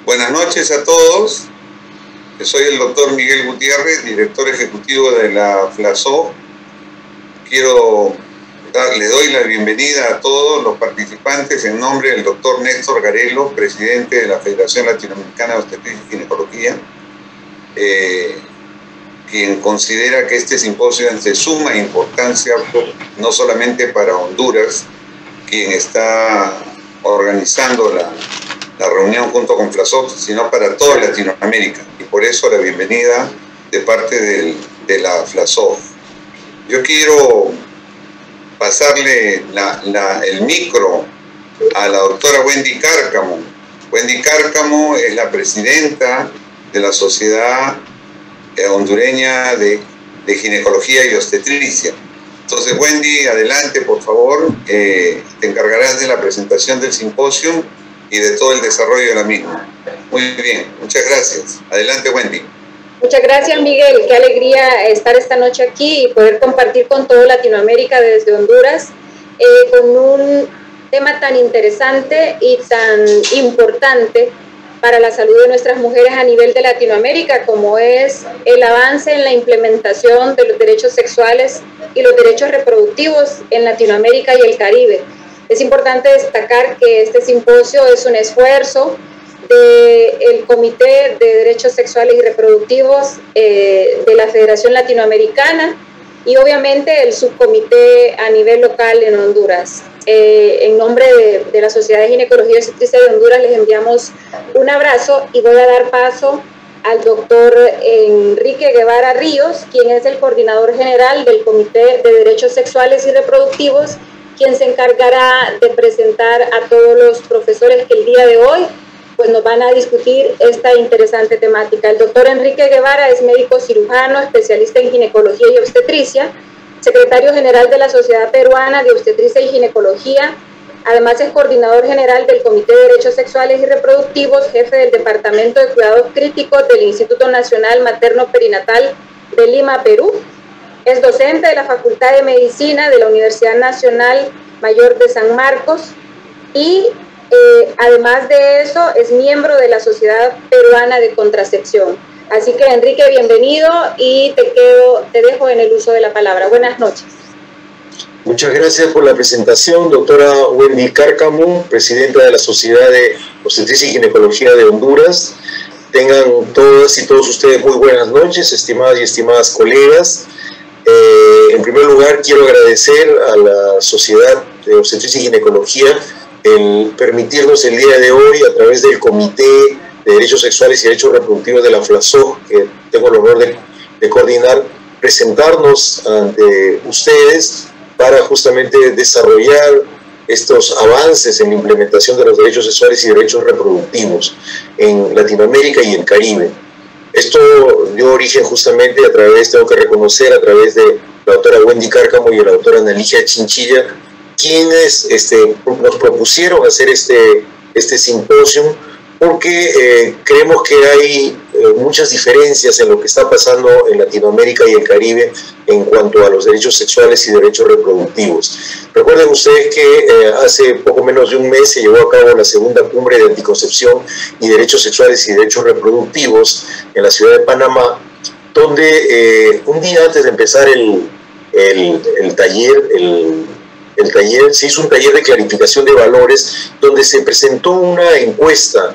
Buenas noches a todos. Soy el doctor Miguel Gutiérrez, director ejecutivo de la FLASO. Le doy la bienvenida a todos los participantes en nombre del doctor Néstor Garelo, presidente de la Federación Latinoamericana de Obstetricia y Ginecología, quien considera que este simposio es de suma importancia, no solamente para Honduras, quien está organizando la reunión junto con FLASO, sino para toda Latinoamérica, y por eso la bienvenida de parte de la FLASO. Yo quiero pasarle el micro a la doctora Wendy Cárcamo. Wendy Cárcamo es la presidenta de la Sociedad Hondureña de Ginecología y Obstetricia. Entonces, Wendy, adelante, por favor. Te encargarás de la presentación del simposio y de todo el desarrollo de la misma. Muy bien, muchas gracias. Adelante, Wendy. Muchas gracias, Miguel. Qué alegría estar esta noche aquí y poder compartir con toda Latinoamérica desde Honduras con un tema tan interesante y tan importante para la salud de nuestras mujeres a nivel de Latinoamérica, como es el avance en la implementación de los derechos sexuales y los derechos reproductivos en Latinoamérica y el Caribe. Es importante destacar que este simposio es un esfuerzo del Comité de Derechos Sexuales y Reproductivos de la Federación Latinoamericana y obviamente el subcomité a nivel local en Honduras. En nombre de la Sociedad de Ginecología y Obstetricia de Honduras les enviamos un abrazo y voy a dar paso al doctor Enrique Guevara Ríos, quien es el coordinador general del Comité de Derechos Sexuales y Reproductivos, quien se encargará de presentar a todos los profesores que el día de hoy pues nos van a discutir esta interesante temática. El doctor Enrique Guevara es médico cirujano, especialista en ginecología y obstetricia, secretario general de la Sociedad Peruana de Obstetricia y Ginecología. Además es coordinador general del Comité de Derechos Sexuales y Reproductivos, jefe del Departamento de Cuidados Críticos del Instituto Nacional Materno Perinatal de Lima, Perú. Es docente de la Facultad de Medicina de la Universidad Nacional Mayor de San Marcos y además de eso es miembro de la Sociedad Peruana de Contracepción. Así que, Enrique, bienvenido y te dejo en el uso de la palabra. Buenas noches. Muchas gracias por la presentación, doctora Wendy Cárcamo, presidenta de la Sociedad de Obstetricia y Ginecología de Honduras. Tengan todas y todos ustedes muy buenas noches, estimadas y estimadas colegas. En primer lugar, quiero agradecer a la Sociedad de Obstetricia y Ginecología el permitirnos el día de hoy, a través del Comité de Derechos Sexuales y Derechos Reproductivos de la FLASO, que tengo el honor de coordinar, presentarnos ante ustedes para justamente desarrollar estos avances en la implementación de los derechos sexuales y derechos reproductivos en Latinoamérica y el Caribe. Esto dio origen justamente a través, tengo que reconocer, a través de la doctora Wendy Cárcamo y la doctora Analicia Chinchilla, quienes nos propusieron hacer este simposio, porque creemos que hay muchas diferencias en lo que está pasando en Latinoamérica y el Caribe en cuanto a los derechos sexuales y derechos reproductivos. Recuerden ustedes que hace poco menos de un mes se llevó a cabo la segunda cumbre de anticoncepción y derechos sexuales y derechos reproductivos en la ciudad de Panamá, donde un día antes de empezar el taller se hizo un taller de clarificación de valores donde se presentó una encuesta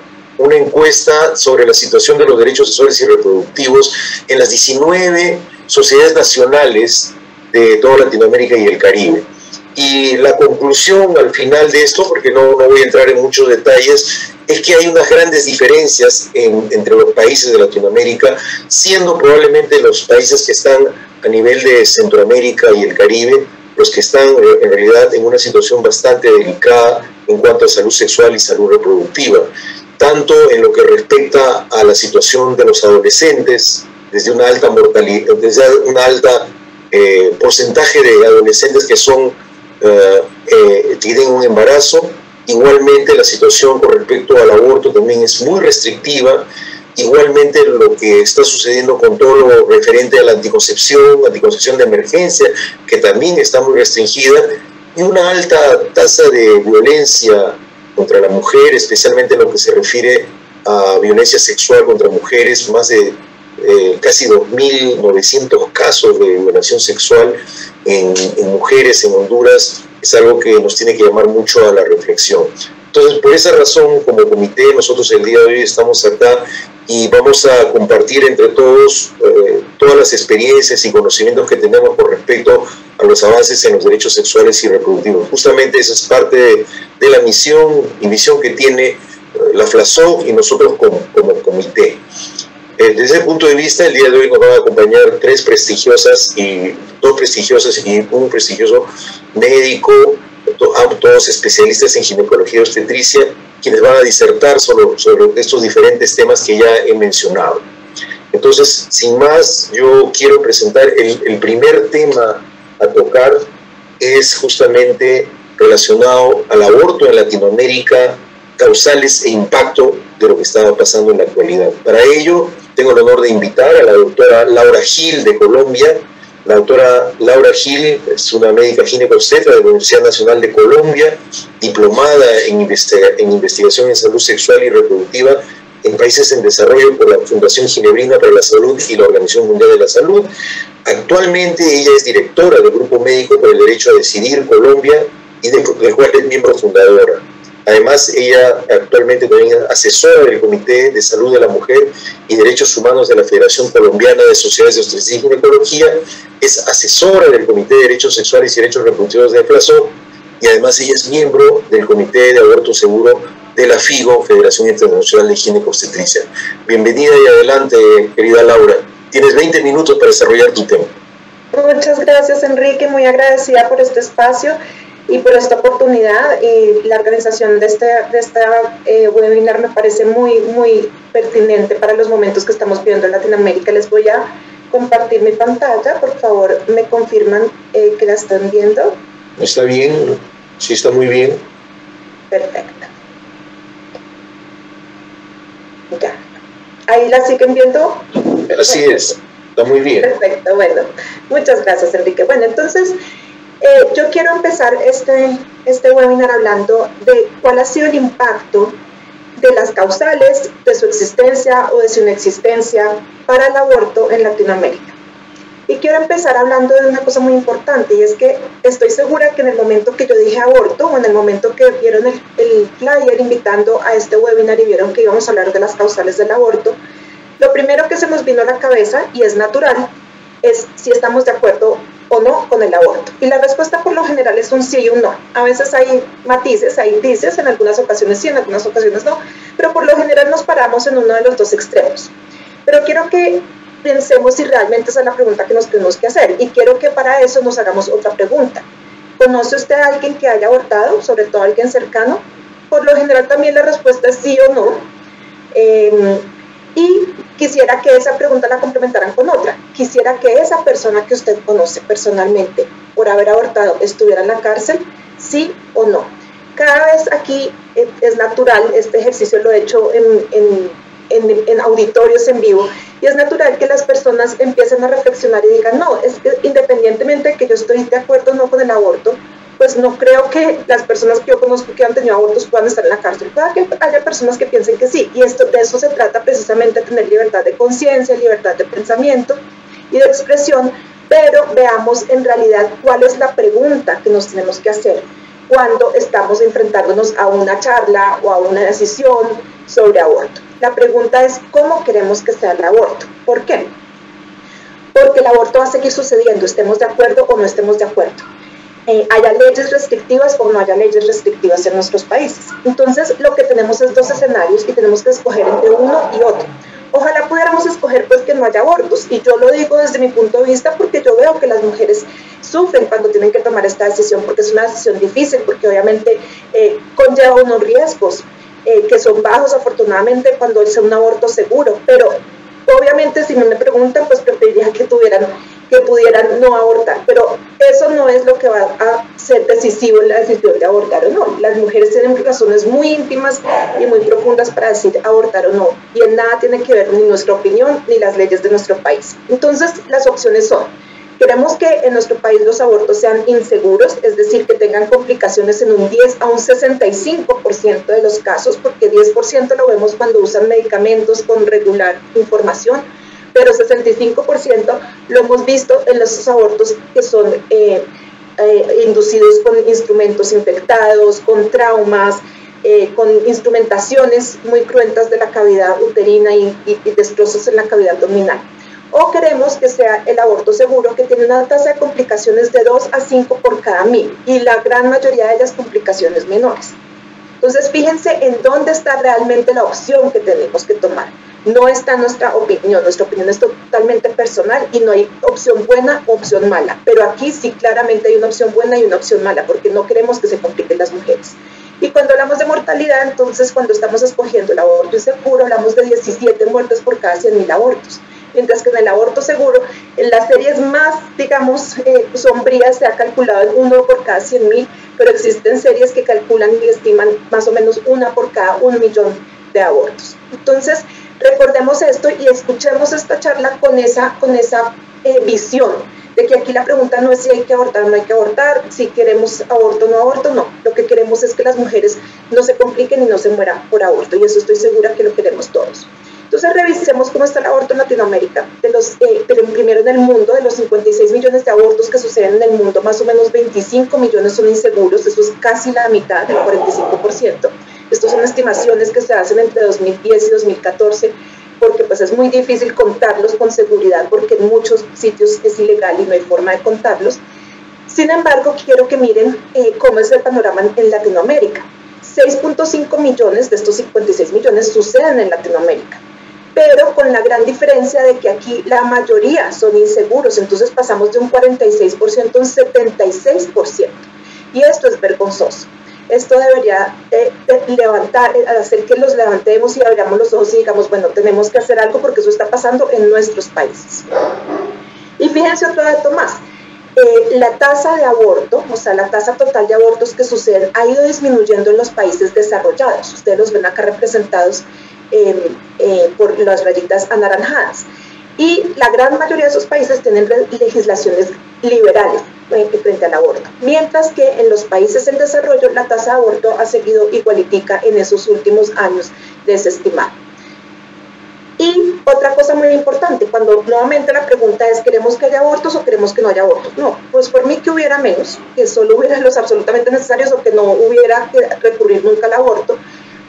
sobre la situación de los derechos sexuales y reproductivos en las 19 sociedades nacionales de toda Latinoamérica y el Caribe. Y la conclusión al final de esto, porque no voy a entrar en muchos detalles, es que hay unas grandes diferencias entre los países de Latinoamérica, siendo probablemente los países que están a nivel de Centroamérica y el Caribe los que están en realidad en una situación bastante delicada en cuanto a salud sexual y salud reproductiva, tanto en lo que respecta a la situación de los adolescentes, desde una alta mortalidad, desde un alta porcentaje de adolescentes que tienen un embarazo. Igualmente la situación con respecto al aborto también es muy restrictiva. Igualmente lo que está sucediendo con todo lo referente a la anticoncepción de emergencia, que también está muy restringida, y una alta tasa de violencia contra la mujer, especialmente en lo que se refiere a violencia sexual contra mujeres, más de casi 2.900 casos de violación sexual en mujeres en Honduras, es algo que nos tiene que llamar mucho a la reflexión. Entonces, por esa razón, como comité, nosotros el día de hoy estamos acá y vamos a compartir entre todos todas las experiencias y conocimientos que tenemos con respecto a los avances en los derechos sexuales y reproductivos. Justamente esa es parte de la misión que tiene la FLASO y nosotros como comité. Desde ese punto de vista, el día de hoy nos van a acompañar dos prestigiosas y un prestigioso médico, todos especialistas en ginecología y obstetricia, quienes van a disertar sobre estos diferentes temas que ya he mencionado. Entonces, sin más, yo quiero presentar el primer tema a tocar, es justamente relacionado al aborto en Latinoamérica, causales e impacto de lo que está pasando en la actualidad. Para ello, tengo el honor de invitar a la doctora Laura Gil de Colombia. La doctora Laura Gil es una médica ginecobstetra de la Universidad Nacional de Colombia, diplomada en investigación en salud sexual y reproductiva en países en desarrollo por la Fundación Ginebrina para la Salud y la Organización Mundial de la Salud. Actualmente ella es directora del Grupo Médico por el Derecho a Decidir Colombia y del cual es miembro fundadora. Además, ella actualmente también es asesora del Comité de Salud de la Mujer y Derechos Humanos de la Federación Colombiana de Sociedades de Obstetricia y Ginecología, es asesora del Comité de Derechos Sexuales y Derechos Reproductivos de FLASO, y además ella es miembro del Comité de Aborto Seguro de la FIGO, Federación Internacional de Ginecobstetricia. Bienvenida y adelante, querida Laura. Tienes 20 minutos para desarrollar tu tema. Muchas gracias, Enrique. Muy agradecida por este espacio y por esta oportunidad, y la organización de esta webinar me parece muy pertinente para los momentos que estamos viviendo en Latinoamérica. Les voy a compartir mi pantalla, por favor, me confirman que la están viendo. ¿Está bien? Sí, está muy bien. Perfecto. Ya. ¿Ahí la siguen viendo? Así es, está muy bien. Perfecto, bueno, muchas gracias, Enrique. Bueno, entonces, yo quiero empezar este webinar hablando de cuál ha sido el impacto de las causales de su existencia o de su inexistencia para el aborto en Latinoamérica. Y quiero empezar hablando de una cosa muy importante, y es que estoy segura que en el momento que yo dije aborto, o en el momento que vieron el flyer invitando a este webinar y vieron que íbamos a hablar de las causales del aborto, lo primero que se nos vino a la cabeza, y es natural, es si estamos de acuerdo o no con el aborto. Y la respuesta por lo general es un sí y un no. A veces hay matices, hay dices, en algunas ocasiones sí, en algunas ocasiones no, pero por lo general nos paramos en uno de los dos extremos. Pero quiero que pensemos si realmente esa es la pregunta que nos tenemos que hacer, y quiero que para eso nos hagamos otra pregunta. ¿Conoce usted a alguien que haya abortado, sobre todo a alguien cercano? Por lo general también la respuesta es sí o no. Y quisiera que esa pregunta la complementaran con otra. Quisiera que esa persona que usted conoce personalmente por haber abortado estuviera en la cárcel, sí o no. Cada vez aquí es natural, este ejercicio lo he hecho en auditorios en vivo, y es natural que las personas empiecen a reflexionar y digan, no, es que independientemente de que yo estoy de acuerdo o no con el aborto, pues no creo que las personas que yo conozco que han tenido abortos puedan estar en la cárcel. Puede que haya personas que piensen que sí, y de eso se trata precisamente, de tener libertad de conciencia, libertad de pensamiento y de expresión, pero veamos en realidad cuál es la pregunta que nos tenemos que hacer cuando estamos enfrentándonos a una charla o a una decisión sobre aborto. La pregunta es, ¿cómo queremos que sea el aborto? ¿Por qué? Porque el aborto va a seguir sucediendo, estemos de acuerdo o no estemos de acuerdo. Haya leyes restrictivas o no haya leyes restrictivas en nuestros países. Entonces, lo que tenemos es dos escenarios y tenemos que escoger entre uno y otro. Ojalá pudiéramos escoger pues que no haya abortos, y yo lo digo desde mi punto de vista porque yo veo que las mujeres sufren cuando tienen que tomar esta decisión, porque es una decisión difícil, porque obviamente conlleva unos riesgos que son bajos afortunadamente cuando es un aborto seguro, pero obviamente si me preguntan pues preferiría que pudieran no abortar, pero eso no es lo que va a ser decisivo en la decisión de abortar o no. Las mujeres tienen razones muy íntimas y muy profundas para decir abortar o no, y en nada tiene que ver ni nuestra opinión ni las leyes de nuestro país. Entonces las opciones son Queremos que en nuestro país los abortos sean inseguros, es decir, que tengan complicaciones en un 10 a un 65% de los casos, porque 10% lo vemos cuando usan medicamentos con regular información, pero 65% lo hemos visto en los abortos que son inducidos con instrumentos infectados, con traumas, con instrumentaciones muy cruentas de la cavidad uterina y destrozos en la cavidad abdominal. O queremos que sea el aborto seguro, que tiene una tasa de complicaciones de 2 a 5 por cada 1000 y la gran mayoría de las complicaciones menores. Entonces, fíjense en dónde está realmente la opción que tenemos que tomar. No está nuestra opinión es totalmente personal y no hay opción buena o opción mala, pero aquí sí claramente hay una opción buena y una opción mala, porque no queremos que se compliquen las mujeres. Y cuando hablamos de mortalidad, entonces cuando estamos escogiendo el aborto inseguro, hablamos de 17 muertes por cada 100.000 abortos. Mientras que en el aborto seguro, en las series más, digamos, sombrías, se ha calculado en 1 por cada 100.000, pero existen series que calculan y estiman más o menos 1 por cada 1 millón de abortos. Entonces, recordemos esto y escuchemos esta charla con esa visión de que aquí la pregunta no es si hay que abortar o no hay que abortar, si queremos aborto o no aborto, no. Lo que queremos es que las mujeres no se compliquen y no se mueran por aborto, y eso estoy segura que lo queremos todos. Entonces revisemos cómo está el aborto en Latinoamérica. Pero primero en el mundo, de los 56 millones de abortos que suceden en el mundo, más o menos 25 millones son inseguros, eso es casi la mitad, el 45%. Estas son estimaciones que se hacen entre 2010 y 2014, porque pues es muy difícil contarlos con seguridad, porque en muchos sitios es ilegal y no hay forma de contarlos. Sin embargo, quiero que miren cómo es el panorama en Latinoamérica. 6.5 millones de estos 56 millones suceden en Latinoamérica, pero con la gran diferencia de que aquí la mayoría son inseguros, entonces pasamos de un 46% a un 76%, y esto es vergonzoso. Esto debería hacer que los levantemos y abramos los ojos y digamos, bueno, tenemos que hacer algo porque eso está pasando en nuestros países. Y fíjense otro dato más, la tasa de aborto, o sea, la tasa total de abortos que suceden ha ido disminuyendo en los países desarrollados. Ustedes los ven acá representados por las rayitas anaranjadas. Y la gran mayoría de esos países tienen legislaciones liberales frente al aborto, mientras que en los países en desarrollo la tasa de aborto ha seguido igualitica en esos últimos años desestimada. Y otra cosa muy importante, cuando nuevamente la pregunta es, ¿queremos que haya abortos o queremos que no haya abortos? No, pues por mí que hubiera menos, que solo hubiera los absolutamente necesarios o que no hubiera que recurrir nunca al aborto,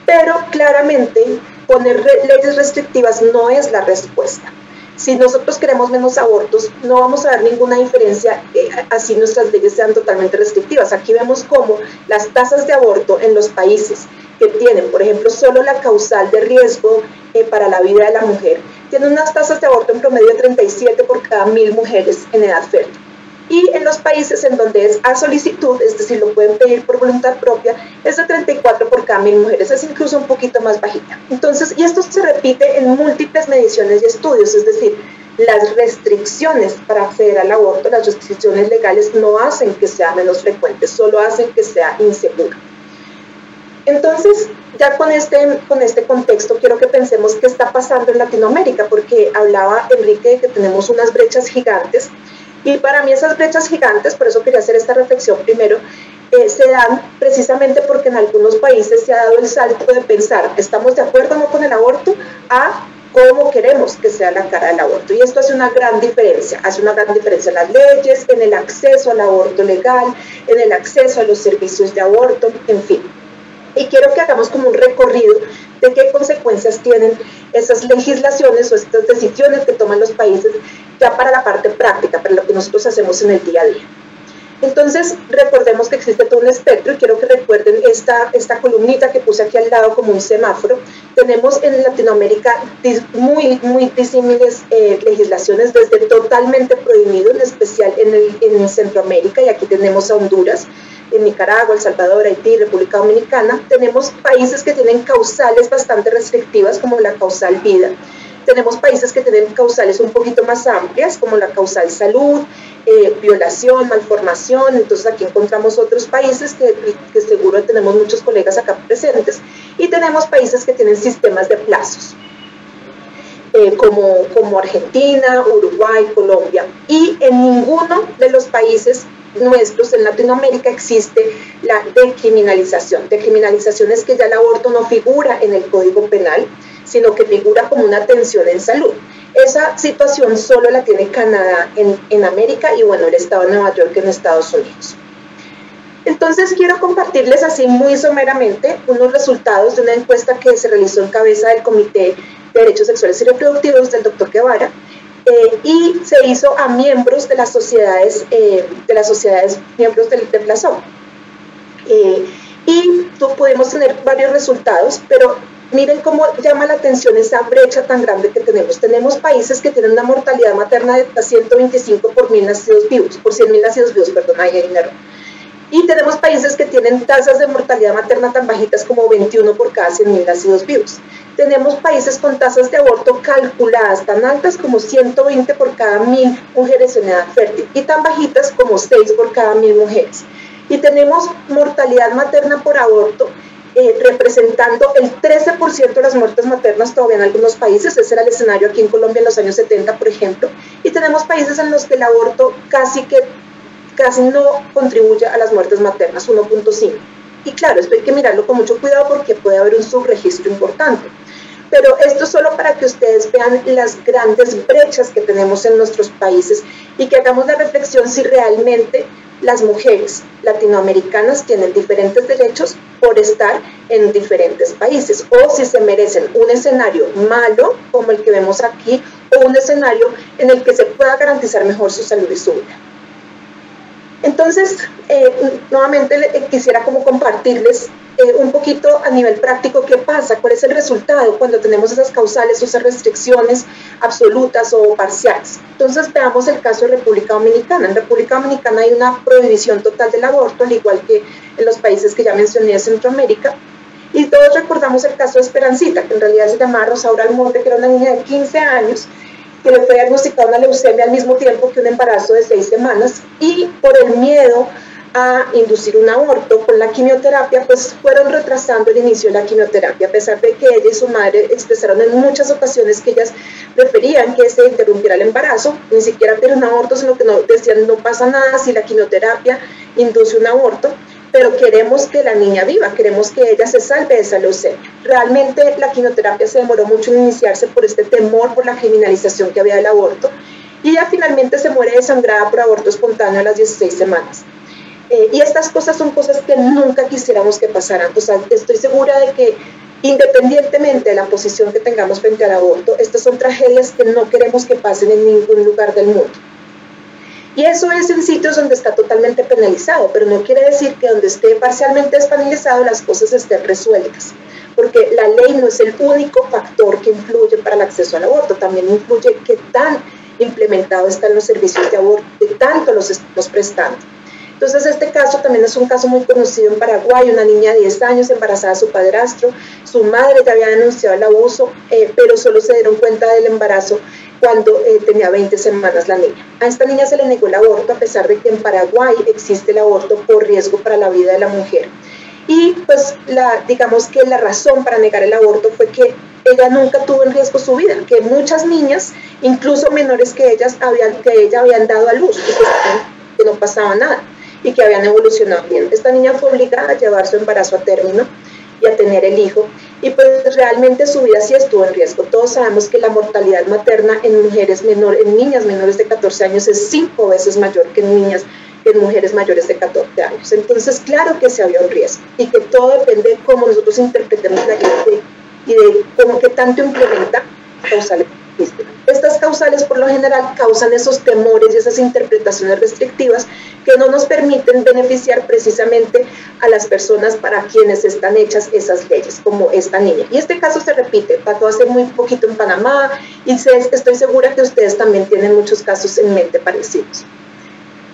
pero claramente poner leyes restrictivas no es la respuesta. Si nosotros queremos menos abortos, no vamos a ver ninguna diferencia así nuestras leyes sean totalmente restrictivas. Aquí vemos cómo las tasas de aborto en los países que tienen, por ejemplo, solo la causal de riesgo para la vida de la mujer, tienen unas tasas de aborto en promedio de 37 por cada 1000 mujeres en edad fértil. Y en los países en donde es a solicitud, es decir, lo pueden pedir por voluntad propia, es de 34 por cada 1000 mujeres, es incluso un poquito más bajita. Entonces, y esto se repite en múltiples mediciones y estudios, es decir, las restricciones para acceder al aborto, las restricciones legales no hacen que sea menos frecuente, solo hacen que sea inseguro. Entonces, ya con este contexto, quiero que pensemos qué está pasando en Latinoamérica, porque hablaba Enrique de que tenemos unas brechas gigantes. Y para mí esas brechas gigantes, por eso quería hacer esta reflexión primero, se dan precisamente porque en algunos países se ha dado el salto de pensar, ¿estamos de acuerdo o no con el aborto?, a cómo queremos que sea la cara del aborto. Y esto hace una gran diferencia en las leyes, en el acceso al aborto legal, en el acceso a los servicios de aborto, en fin. Y quiero que hagamos como un recorrido de qué consecuencias tienen esas legislaciones o estas decisiones que toman los países ya para la parte práctica, para lo que nosotros hacemos en el día a día. Entonces, recordemos que existe todo un espectro y quiero que recuerden esta columnita que puse aquí al lado como un semáforo. Tenemos en Latinoamérica muy disímiles legislaciones, desde totalmente prohibido, en especial en Centroamérica, y aquí tenemos a Honduras, en Nicaragua, El Salvador, Haití, República Dominicana. Tenemos países que tienen causales bastante restrictivas, como la causal vida. Tenemos países que tienen causales un poquito más amplias, como la causal salud, violación, malformación. Entonces aquí encontramos otros países que seguro tenemos muchos colegas acá presentes, y tenemos países que tienen sistemas de plazos. como Argentina, Uruguay, Colombia, y en ninguno de los países nuestros en Latinoamérica existe la decriminalización. Decriminalización es que ya el aborto no figura en el Código Penal, sino que figura como una atención en salud. Esa situación solo la tiene Canadá en América y bueno, el estado de Nueva York en Estados Unidos. Entonces quiero compartirles así muy someramente unos resultados de una encuesta que se realizó en cabeza del Comité de Derechos Sexuales y Reproductivos del Dr. Guevara, y se hizo a miembros de las sociedades miembros del PLASOM. Y pudimos tener varios resultados, pero miren cómo llama la atención esa brecha tan grande que tenemos. Tenemos países que tienen una mortalidad materna de 125 por 1.000 nacidos vivos, por 100.000 nacidos vivos, perdón, ahí hay un error. Y tenemos países que tienen tasas de mortalidad materna tan bajitas como 21 por cada 100.000 nacidos vivos. Tenemos países con tasas de aborto calculadas tan altas como 120 por cada 1.000 mujeres en edad fértil y tan bajitas como 6 por cada 1.000 mujeres. Y tenemos mortalidad materna por aborto representando el 13% de las muertes maternas todavía en algunos países. Ese era el escenario aquí en Colombia en los años 70, por ejemplo. Y tenemos países en los que el aborto casi no contribuye a las muertes maternas, 1.5. Y claro, esto hay que mirarlo con mucho cuidado porque puede haber un subregistro importante. Pero esto solo para que ustedes vean las grandes brechas que tenemos en nuestros países y que hagamos la reflexión si realmente las mujeres latinoamericanas tienen diferentes derechos por estar en diferentes países, o si se merecen un escenario malo como el que vemos aquí, o un escenario en el que se pueda garantizar mejor su salud y su vida. Entonces, nuevamente quisiera como compartirles un poquito a nivel práctico qué pasa, cuál es el resultado cuando tenemos esas causales o esas restricciones absolutas o parciales. Entonces veamos el caso de República Dominicana. En República Dominicana hay una prohibición total del aborto, al igual que en los países que ya mencioné de Centroamérica. Y todos recordamos el caso de Esperancita, que en realidad se llamaba Rosaura Almonte, que era una niña de 15 años, que le fue diagnosticada una leucemia al mismo tiempo que un embarazo de 6 semanas, y por el miedo a inducir un aborto con la quimioterapia, pues fueron retrasando el inicio de la quimioterapia, a pesar de que ella y su madre expresaron en muchas ocasiones que ellas preferían que se interrumpiera el embarazo, ni siquiera tener un aborto, sino que decían no pasa nada si la quimioterapia induce un aborto, pero queremos que la niña viva, queremos que ella se salve de esa leucemia. Realmente la quimioterapia se demoró mucho en iniciarse por este temor, por la criminalización que había del aborto, y ella finalmente se muere desangrada por aborto espontáneo a las 16 semanas. Y estas cosas son cosas que nunca quisiéramos que pasaran. O sea, estoy segura de que independientemente de la posición que tengamos frente al aborto, estas son tragedias que no queremos que pasen en ningún lugar del mundo. Y eso es en sitios donde está totalmente penalizado, pero no quiere decir que donde esté parcialmente despenalizado las cosas estén resueltas, porque la ley no es el único factor que influye para el acceso al aborto, también influye qué tan implementado están los servicios de aborto, de tanto los estamos prestando. Entonces este caso también es un caso muy conocido en Paraguay, una niña de 10 años embarazada de su padrastro, su madre ya había denunciado el abuso, pero solo se dieron cuenta del embarazo cuando tenía 20 semanas la niña. A esta niña se le negó el aborto a pesar de que en Paraguay existe el aborto por riesgo para la vida de la mujer. Y pues digamos que la razón para negar el aborto fue que ella nunca tuvo en riesgo su vida, que muchas niñas, incluso menores que ella habían dado a luz, que no pasaba nada y que habían evolucionado bien. Esta niña fue obligada a llevar su embarazo a término y a tener el hijo, y pues realmente su vida sí estuvo en riesgo. Todos sabemos que la mortalidad materna en niñas menores de 14 años es 5 veces mayor que en mujeres mayores de 14 años. Entonces, claro que se había un riesgo, y que todo depende de cómo nosotros interpretemos la ley y de cómo que tanto implementa causales. Estas causales por lo general causan esos temores y esas interpretaciones restrictivas que no nos permiten beneficiar precisamente a las personas para quienes están hechas esas leyes, como esta niña. Y este caso se repite, pasó hace muy poquito en Panamá, y estoy segura que ustedes también tienen muchos casos en mente parecidos.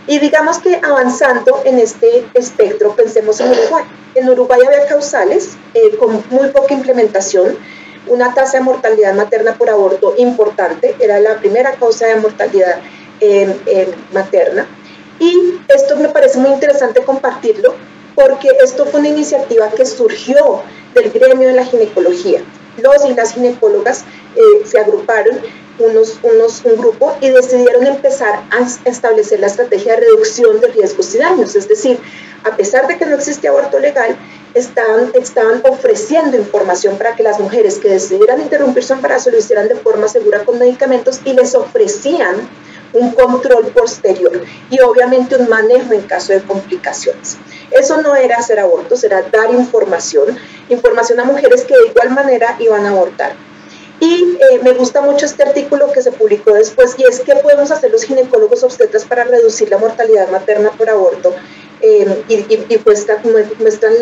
Y digamos que avanzando en este espectro, pensemos en Uruguay. En Uruguay había causales con muy poca implementación, una tasa de mortalidad materna por aborto importante, era la primera causa de mortalidad materna. Y esto me parece muy interesante compartirlo, porque esto fue una iniciativa que surgió del gremio de la ginecología. los y las ginecólogas se agruparon un grupo y decidieron empezar a establecer la estrategia de reducción de riesgos y daños. Es decir, a pesar de que no existía aborto legal, estaban ofreciendo información para que las mujeres que decidieran interrumpir su embarazo lo hicieran de forma segura con medicamentos, y les ofrecían un control posterior y obviamente un manejo en caso de complicaciones. Eso no era hacer abortos, era dar información a mujeres que de igual manera iban a abortar. Y me gusta mucho este artículo que se publicó después, y es: ¿qué podemos hacer los ginecólogos obstetras para reducir la mortalidad materna por aborto? Y muestran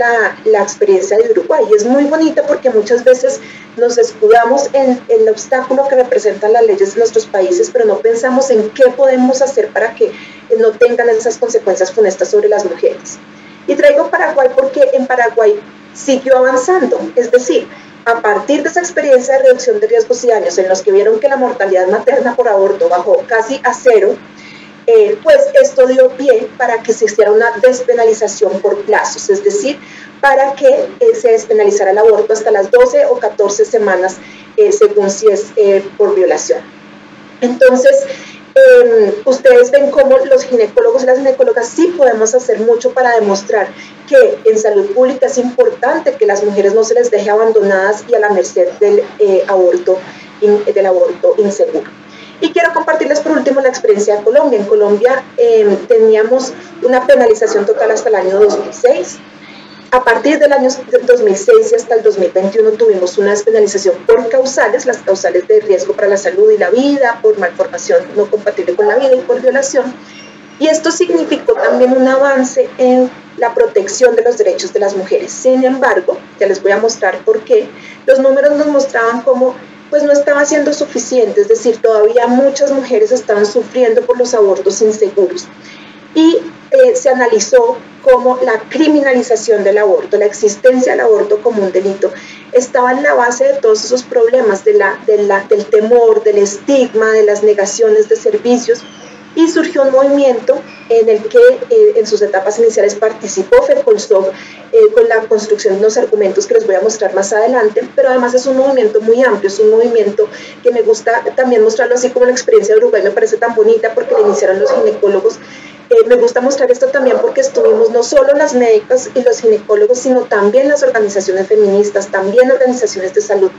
la experiencia de Uruguay, y es muy bonita porque muchas veces nos escudamos en el obstáculo que representan las leyes de nuestros países, pero no pensamos en qué podemos hacer para que no tengan esas consecuencias funestas sobre las mujeres. Y traigo Paraguay porque en Paraguay siguió avanzando, es decir, a partir de esa experiencia de reducción de riesgos y daños en los que vieron que la mortalidad materna por aborto bajó casi a cero, pues esto dio pie para que se hiciera una despenalización por plazos, es decir, para que se despenalizara el aborto hasta las 12 o 14 semanas, según si es por violación. Entonces, ustedes ven cómo los ginecólogos y las ginecólogas sí podemos hacer mucho para demostrar que en salud pública es importante que las mujeres no se les deje abandonadas y a la merced del aborto inseguro. Y quiero compartirles por último la experiencia de Colombia. En Colombia teníamos una penalización total hasta el año 2006. A partir del año 2006 y hasta el 2021 tuvimos una despenalización por causales, las causales de riesgo para la salud y la vida, por malformación no compatible con la vida y por violación. Y esto significó también un avance en la protección de los derechos de las mujeres. Sin embargo, ya les voy a mostrar por qué, los números nos mostraban cómo pues no estaba siendo suficiente, es decir, todavía muchas mujeres estaban sufriendo por los abortos inseguros. Y se analizó cómo la criminalización del aborto, la existencia del aborto como un delito, estaba en la base de todos esos problemas, del temor, del estigma, de las negaciones de servicios, y surgió un movimiento en el que en sus etapas iniciales participó FECOLSOC con la construcción de unos argumentos que les voy a mostrar más adelante, pero además es un movimiento muy amplio, es un movimiento que me gusta también mostrarlo, así como la experiencia de Uruguay me parece tan bonita porque la iniciaron los ginecólogos. Me gusta mostrar esto también porque estuvimos no solo las médicas y los ginecólogos, sino también las organizaciones feministas, también organizaciones de salud,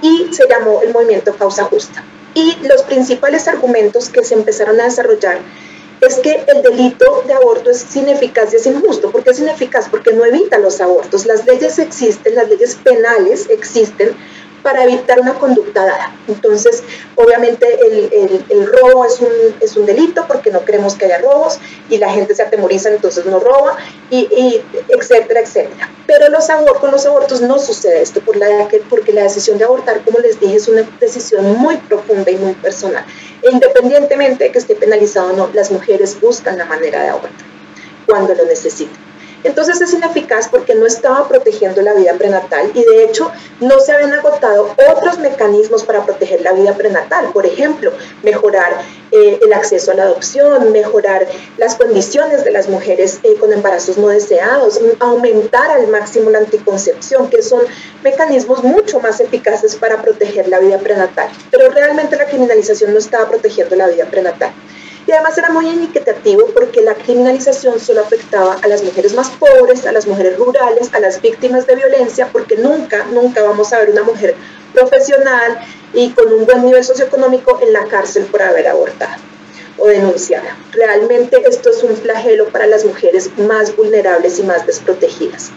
y se llamó el movimiento Causa Justa. Y los principales argumentos que se empezaron a desarrollar es que el delito de aborto es ineficaz y es injusto. ¿Por qué es ineficaz? Porque no evita los abortos. Las leyes existen, las leyes penales existen para evitar una conducta dada. Entonces, obviamente el robo es un delito porque no queremos que haya robos y la gente se atemoriza, entonces no roba, y etcétera, etcétera. Pero con los abortos no sucede esto, porque la decisión de abortar, como les dije, es una decisión muy profunda y muy personal. E independientemente de que esté penalizado o no, las mujeres buscan la manera de abortar cuando lo necesitan. Entonces es ineficaz porque no estaba protegiendo la vida prenatal y de hecho no se habían agotado otros mecanismos para proteger la vida prenatal. Por ejemplo, mejorar el acceso a la adopción, mejorar las condiciones de las mujeres con embarazos no deseados, aumentar al máximo la anticoncepción, que son mecanismos mucho más eficaces para proteger la vida prenatal. Pero realmente la criminalización no estaba protegiendo la vida prenatal. Y además era muy inequitativo porque la criminalización solo afectaba a las mujeres más pobres, a las mujeres rurales, a las víctimas de violencia, porque nunca vamos a ver una mujer profesional y con un buen nivel socioeconómico en la cárcel por haber abortado o denunciada. Realmente esto es un flagelo para las mujeres más vulnerables y más desprotegidas.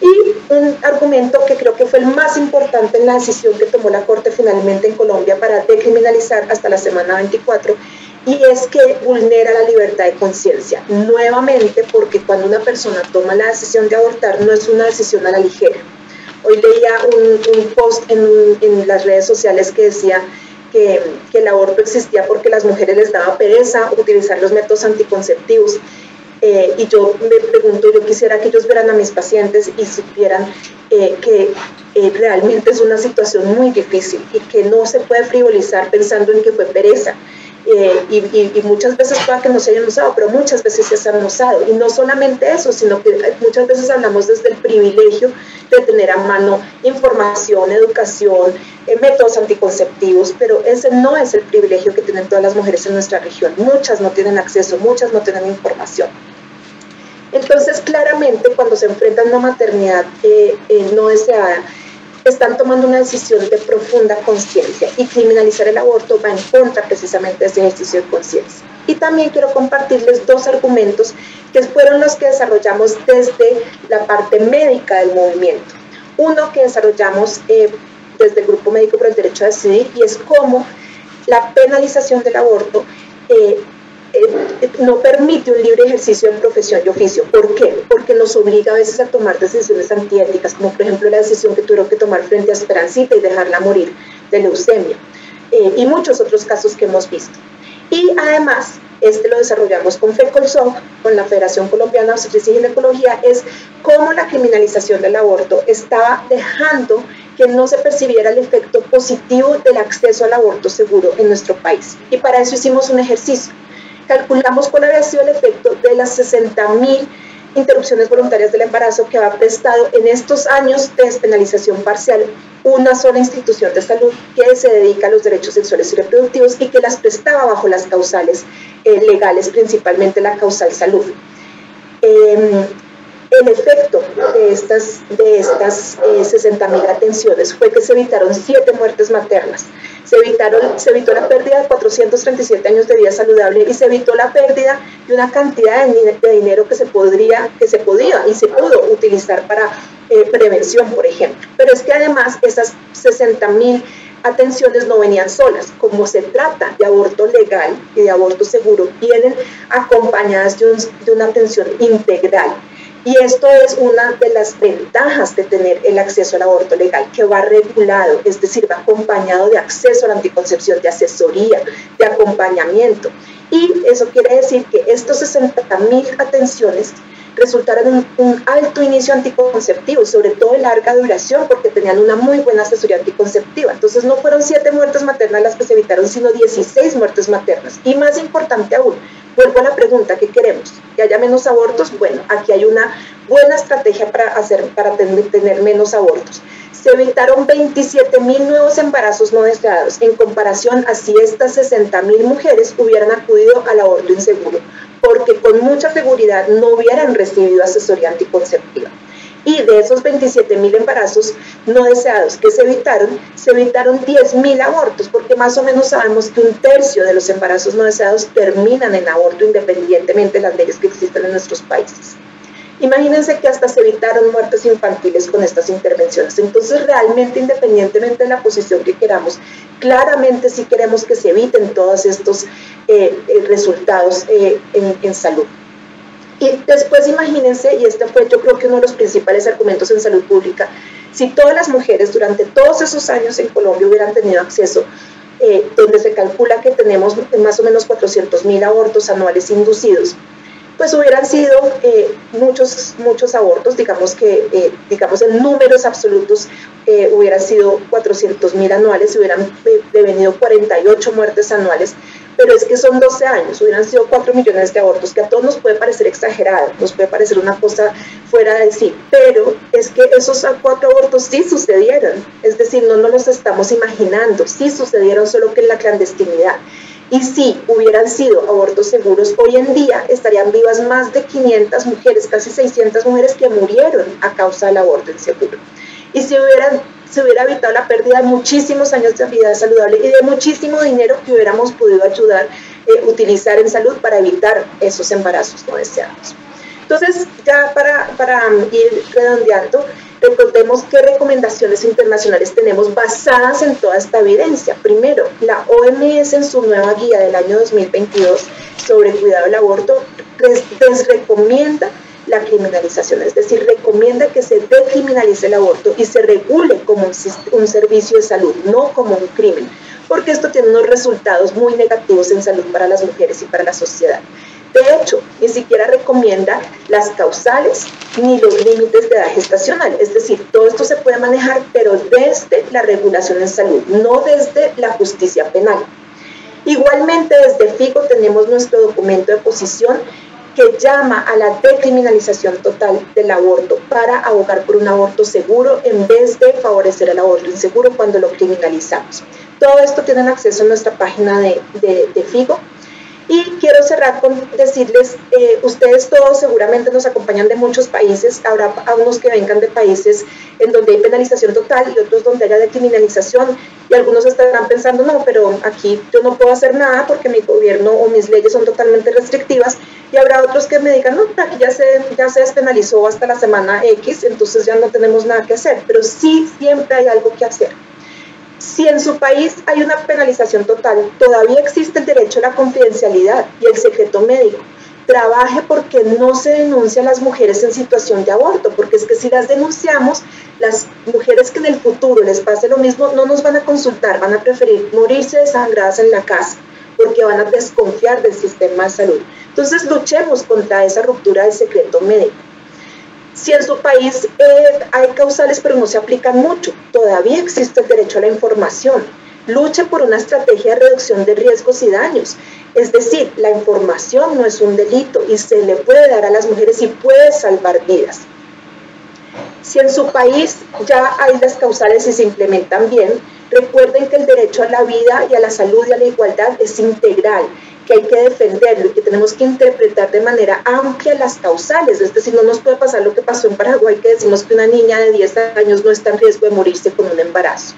Y un argumento que creo que fue el más importante en la decisión que tomó la Corte finalmente en Colombia para decriminalizar hasta la semana 24, y es que vulnera la libertad de conciencia, nuevamente porque cuando una persona toma la decisión de abortar no es una decisión a la ligera. Hoy leía un post en las redes sociales que decía que el aborto existía porque las mujeres les daba pereza utilizar los métodos anticonceptivos, y yo me pregunto, yo quisiera que ellos vieran a mis pacientes y supieran que realmente es una situación muy difícil y que no se puede frivolizar pensando en que fue pereza. y muchas veces pueda que no se hayan usado, pero muchas veces se han usado. Y no solamente eso, sino que muchas veces hablamos desde el privilegio de tener a mano información, educación, métodos anticonceptivos, pero ese no es el privilegio que tienen todas las mujeres en nuestra región. Muchas no tienen acceso, muchas no tienen información. Entonces, claramente, cuando se enfrentan a una maternidad no deseada, están tomando una decisión de profunda conciencia, y criminalizar el aborto va en contra precisamente de ese ejercicio de conciencia. Y también quiero compartirles dos argumentos que fueron los que desarrollamos desde la parte médica del movimiento. Uno que desarrollamos desde el Grupo Médico por el Derecho a Decidir, y es cómo la penalización del aborto no permite un libre ejercicio de profesión y oficio. ¿Por qué? Porque nos obliga a veces a tomar decisiones antiéticas, como por ejemplo la decisión que tuvieron que tomar frente a Esperancita y dejarla morir de leucemia, y muchos otros casos que hemos visto. Y además, lo desarrollamos con FECOLSOC, con la Federación Colombiana de Obstetricia y Ginecología, es cómo la criminalización del aborto estaba dejando que no se percibiera el efecto positivo del acceso al aborto seguro en nuestro país. Y para eso hicimos un ejercicio. Calculamos cuál había sido el efecto de las 60.000 interrupciones voluntarias del embarazo que ha prestado en estos años de despenalización parcial una sola institución de salud que se dedica a los derechos sexuales y reproductivos, y que las prestaba bajo las causales legales, principalmente la causal salud. El efecto de estas 60.000 atenciones fue que se evitaron 7 muertes maternas, se evitó la pérdida de 437 años de vida saludable, y se evitó la pérdida de una cantidad de dinero que se podía y se pudo utilizar para prevención, por ejemplo. Pero es que además esas 60.000 atenciones no venían solas. Como se trata de aborto legal y de aborto seguro, vienen acompañadas de una atención integral. Y esto es una de las ventajas de tener el acceso al aborto legal, que va regulado, es decir, va acompañado de acceso a la anticoncepción, de asesoría, de acompañamiento. Y eso quiere decir que estos 60.000 atenciones resultaron en un alto inicio anticonceptivo, sobre todo de larga duración, porque tenían una muy buena asesoría anticonceptiva. Entonces no fueron 7 muertes maternas las que se evitaron, sino 16 muertes maternas. Y más importante aún, vuelvo a la pregunta: ¿qué queremos? ¿Que haya menos abortos? Bueno, aquí hay una buena estrategia para tener menos abortos. Se evitaron 27.000 nuevos embarazos no deseados, en comparación a si estas 60.000 mujeres hubieran acudido al aborto inseguro, porque con mucha seguridad no hubieran recibido asesoría anticonceptiva. Y de esos 27.000 embarazos no deseados que se evitaron 10.000 abortos, porque más o menos sabemos que 1/3 de los embarazos no deseados terminan en aborto, independientemente de las leyes que existen en nuestros países. Imagínense que hasta se evitaron muertes infantiles con estas intervenciones. Entonces, realmente, independientemente de la posición que queramos, claramente sí queremos que se eviten todos estos resultados en salud. Y después imagínense, y este fue yo creo que uno de los principales argumentos en salud pública, si todas las mujeres durante todos esos años en Colombia hubieran tenido acceso, donde se calcula que tenemos más o menos 400.000 abortos anuales inducidos, pues hubieran sido muchos abortos, digamos en números absolutos hubieran sido 400.000 anuales, hubieran devenido 48 muertes anuales, pero es que son 12 años, hubieran sido 4 millones de abortos, que a todos nos puede parecer exagerado, nos puede parecer una cosa fuera de sí, pero es que esos 4 abortos sí sucedieron, es decir, no nos los estamos imaginando, sí sucedieron, solo que en la clandestinidad. Y si hubieran sido abortos seguros, hoy en día estarían vivas más de 500 mujeres, casi 600 mujeres que murieron a causa del aborto inseguro. Y se hubiera evitado la pérdida de muchísimos años de vida saludable y de muchísimo dinero que hubiéramos podido utilizar en salud para evitar esos embarazos no deseados. Entonces, ya para ir redondeando, recordemos qué recomendaciones internacionales tenemos basadas en toda esta evidencia. Primero, la OMS en su nueva guía del año 2022 sobre cuidado del aborto recomienda la criminalización, es decir, recomienda que se decriminalice el aborto y se regule como un servicio de salud, no como un crimen, porque esto tiene unos resultados muy negativos en salud para las mujeres y para la sociedad. De hecho, ni siquiera recomienda las causales ni los límites de edad gestacional, es decir, todo esto se puede manejar, pero desde la regulación en salud, no desde la justicia penal. Igualmente, desde FIGO tenemos nuestro documento de posición que llama a la decriminalización total del aborto para abogar por un aborto seguro en vez de favorecer el aborto inseguro cuando lo criminalizamos. Todo esto tienen acceso en nuestra página de FIGO. Y quiero cerrar con decirles, ustedes todos seguramente nos acompañan de muchos países, habrá unos que vengan de países en donde hay penalización total y otros donde haya decriminalización, y algunos estarán pensando, no, pero aquí yo no puedo hacer nada porque mi gobierno o mis leyes son totalmente restrictivas, y habrá otros que me digan, no, aquí ya se despenalizó hasta la semana X, entonces ya no tenemos nada que hacer, pero sí siempre hay algo que hacer. Si en su país hay una penalización total, todavía existe el derecho a la confidencialidad y el secreto médico. Trabaje porque no se denuncia a las mujeres en situación de aborto, porque es que si las denunciamos, las mujeres que en el futuro les pase lo mismo no nos van a consultar, van a preferir morirse desangradas en la casa, porque van a desconfiar del sistema de salud. Entonces luchemos contra esa ruptura del secreto médico. Si en su país hay causales pero no se aplican mucho, todavía existe el derecho a la información. Luche por una estrategia de reducción de riesgos y daños. Es decir, la información no es un delito y se le puede dar a las mujeres y puede salvar vidas. Si en su país ya hay las causales y se implementan bien, recuerden que el derecho a la vida y a la salud y a la igualdad es integral, que hay que defenderlo y que tenemos que interpretar de manera amplia las causales. Es decir, no nos puede pasar lo que pasó en Paraguay, que decimos que una niña de 10 años no está en riesgo de morirse con un embarazo.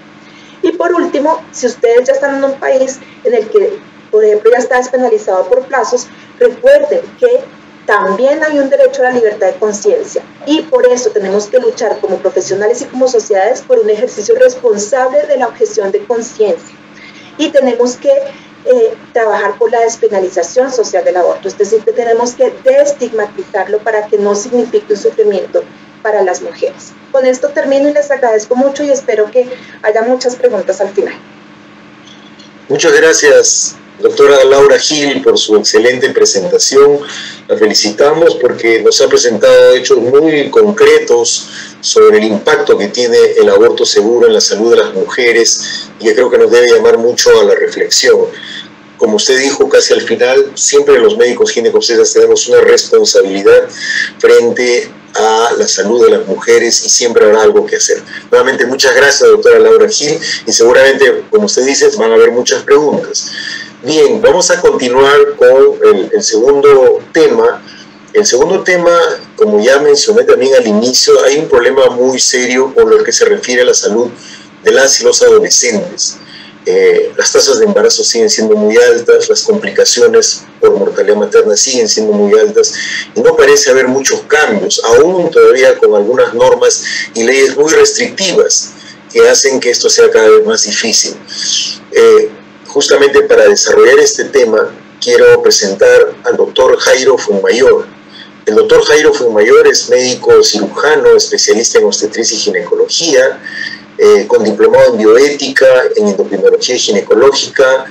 Y por último, si ustedes ya están en un país en el que, por ejemplo, ya está despenalizado por plazos, recuerden que también hay un derecho a la libertad de conciencia, y por eso tenemos que luchar como profesionales y como sociedades por un ejercicio responsable de la objeción de conciencia, y tenemos que trabajar por la despenalización social del aborto, es decir, que tenemos que desestigmatizarlo para que no signifique un sufrimiento para las mujeres. Con esto termino y les agradezco mucho y espero que haya muchas preguntas al final. Muchas gracias, doctora Laura Gil, por su excelente presentación. La felicitamos porque nos ha presentado hechos muy concretos sobre el impacto que tiene el aborto seguro en la salud de las mujeres, y que creo que nos debe llamar mucho a la reflexión. Como usted dijo casi al final, siempre los médicos ginecobstetras tenemos una responsabilidad frente a la salud de las mujeres y siempre habrá algo que hacer. Nuevamente, muchas gracias, doctora Laura Gil, y seguramente, como usted dice, van a haber muchas preguntas. Bien, vamos a continuar con el segundo tema. El segundo tema, como ya mencioné también al inicio, hay un problema muy serio con lo que se refiere a la salud de las y los adolescentes. Las tasas de embarazo siguen siendo muy altas, las complicaciones por mortalidad materna siguen siendo muy altas y no parece haber muchos cambios, aún todavía con algunas normas y leyes muy restrictivas que hacen que esto sea cada vez más difícil. Justamente para desarrollar este tema quiero presentar al doctor Jairo Fuenmayor. El doctor Jairo Fuenmayor es médico cirujano, especialista en obstetricia y ginecología, con diplomado en bioética, en endocrinología y ginecológica.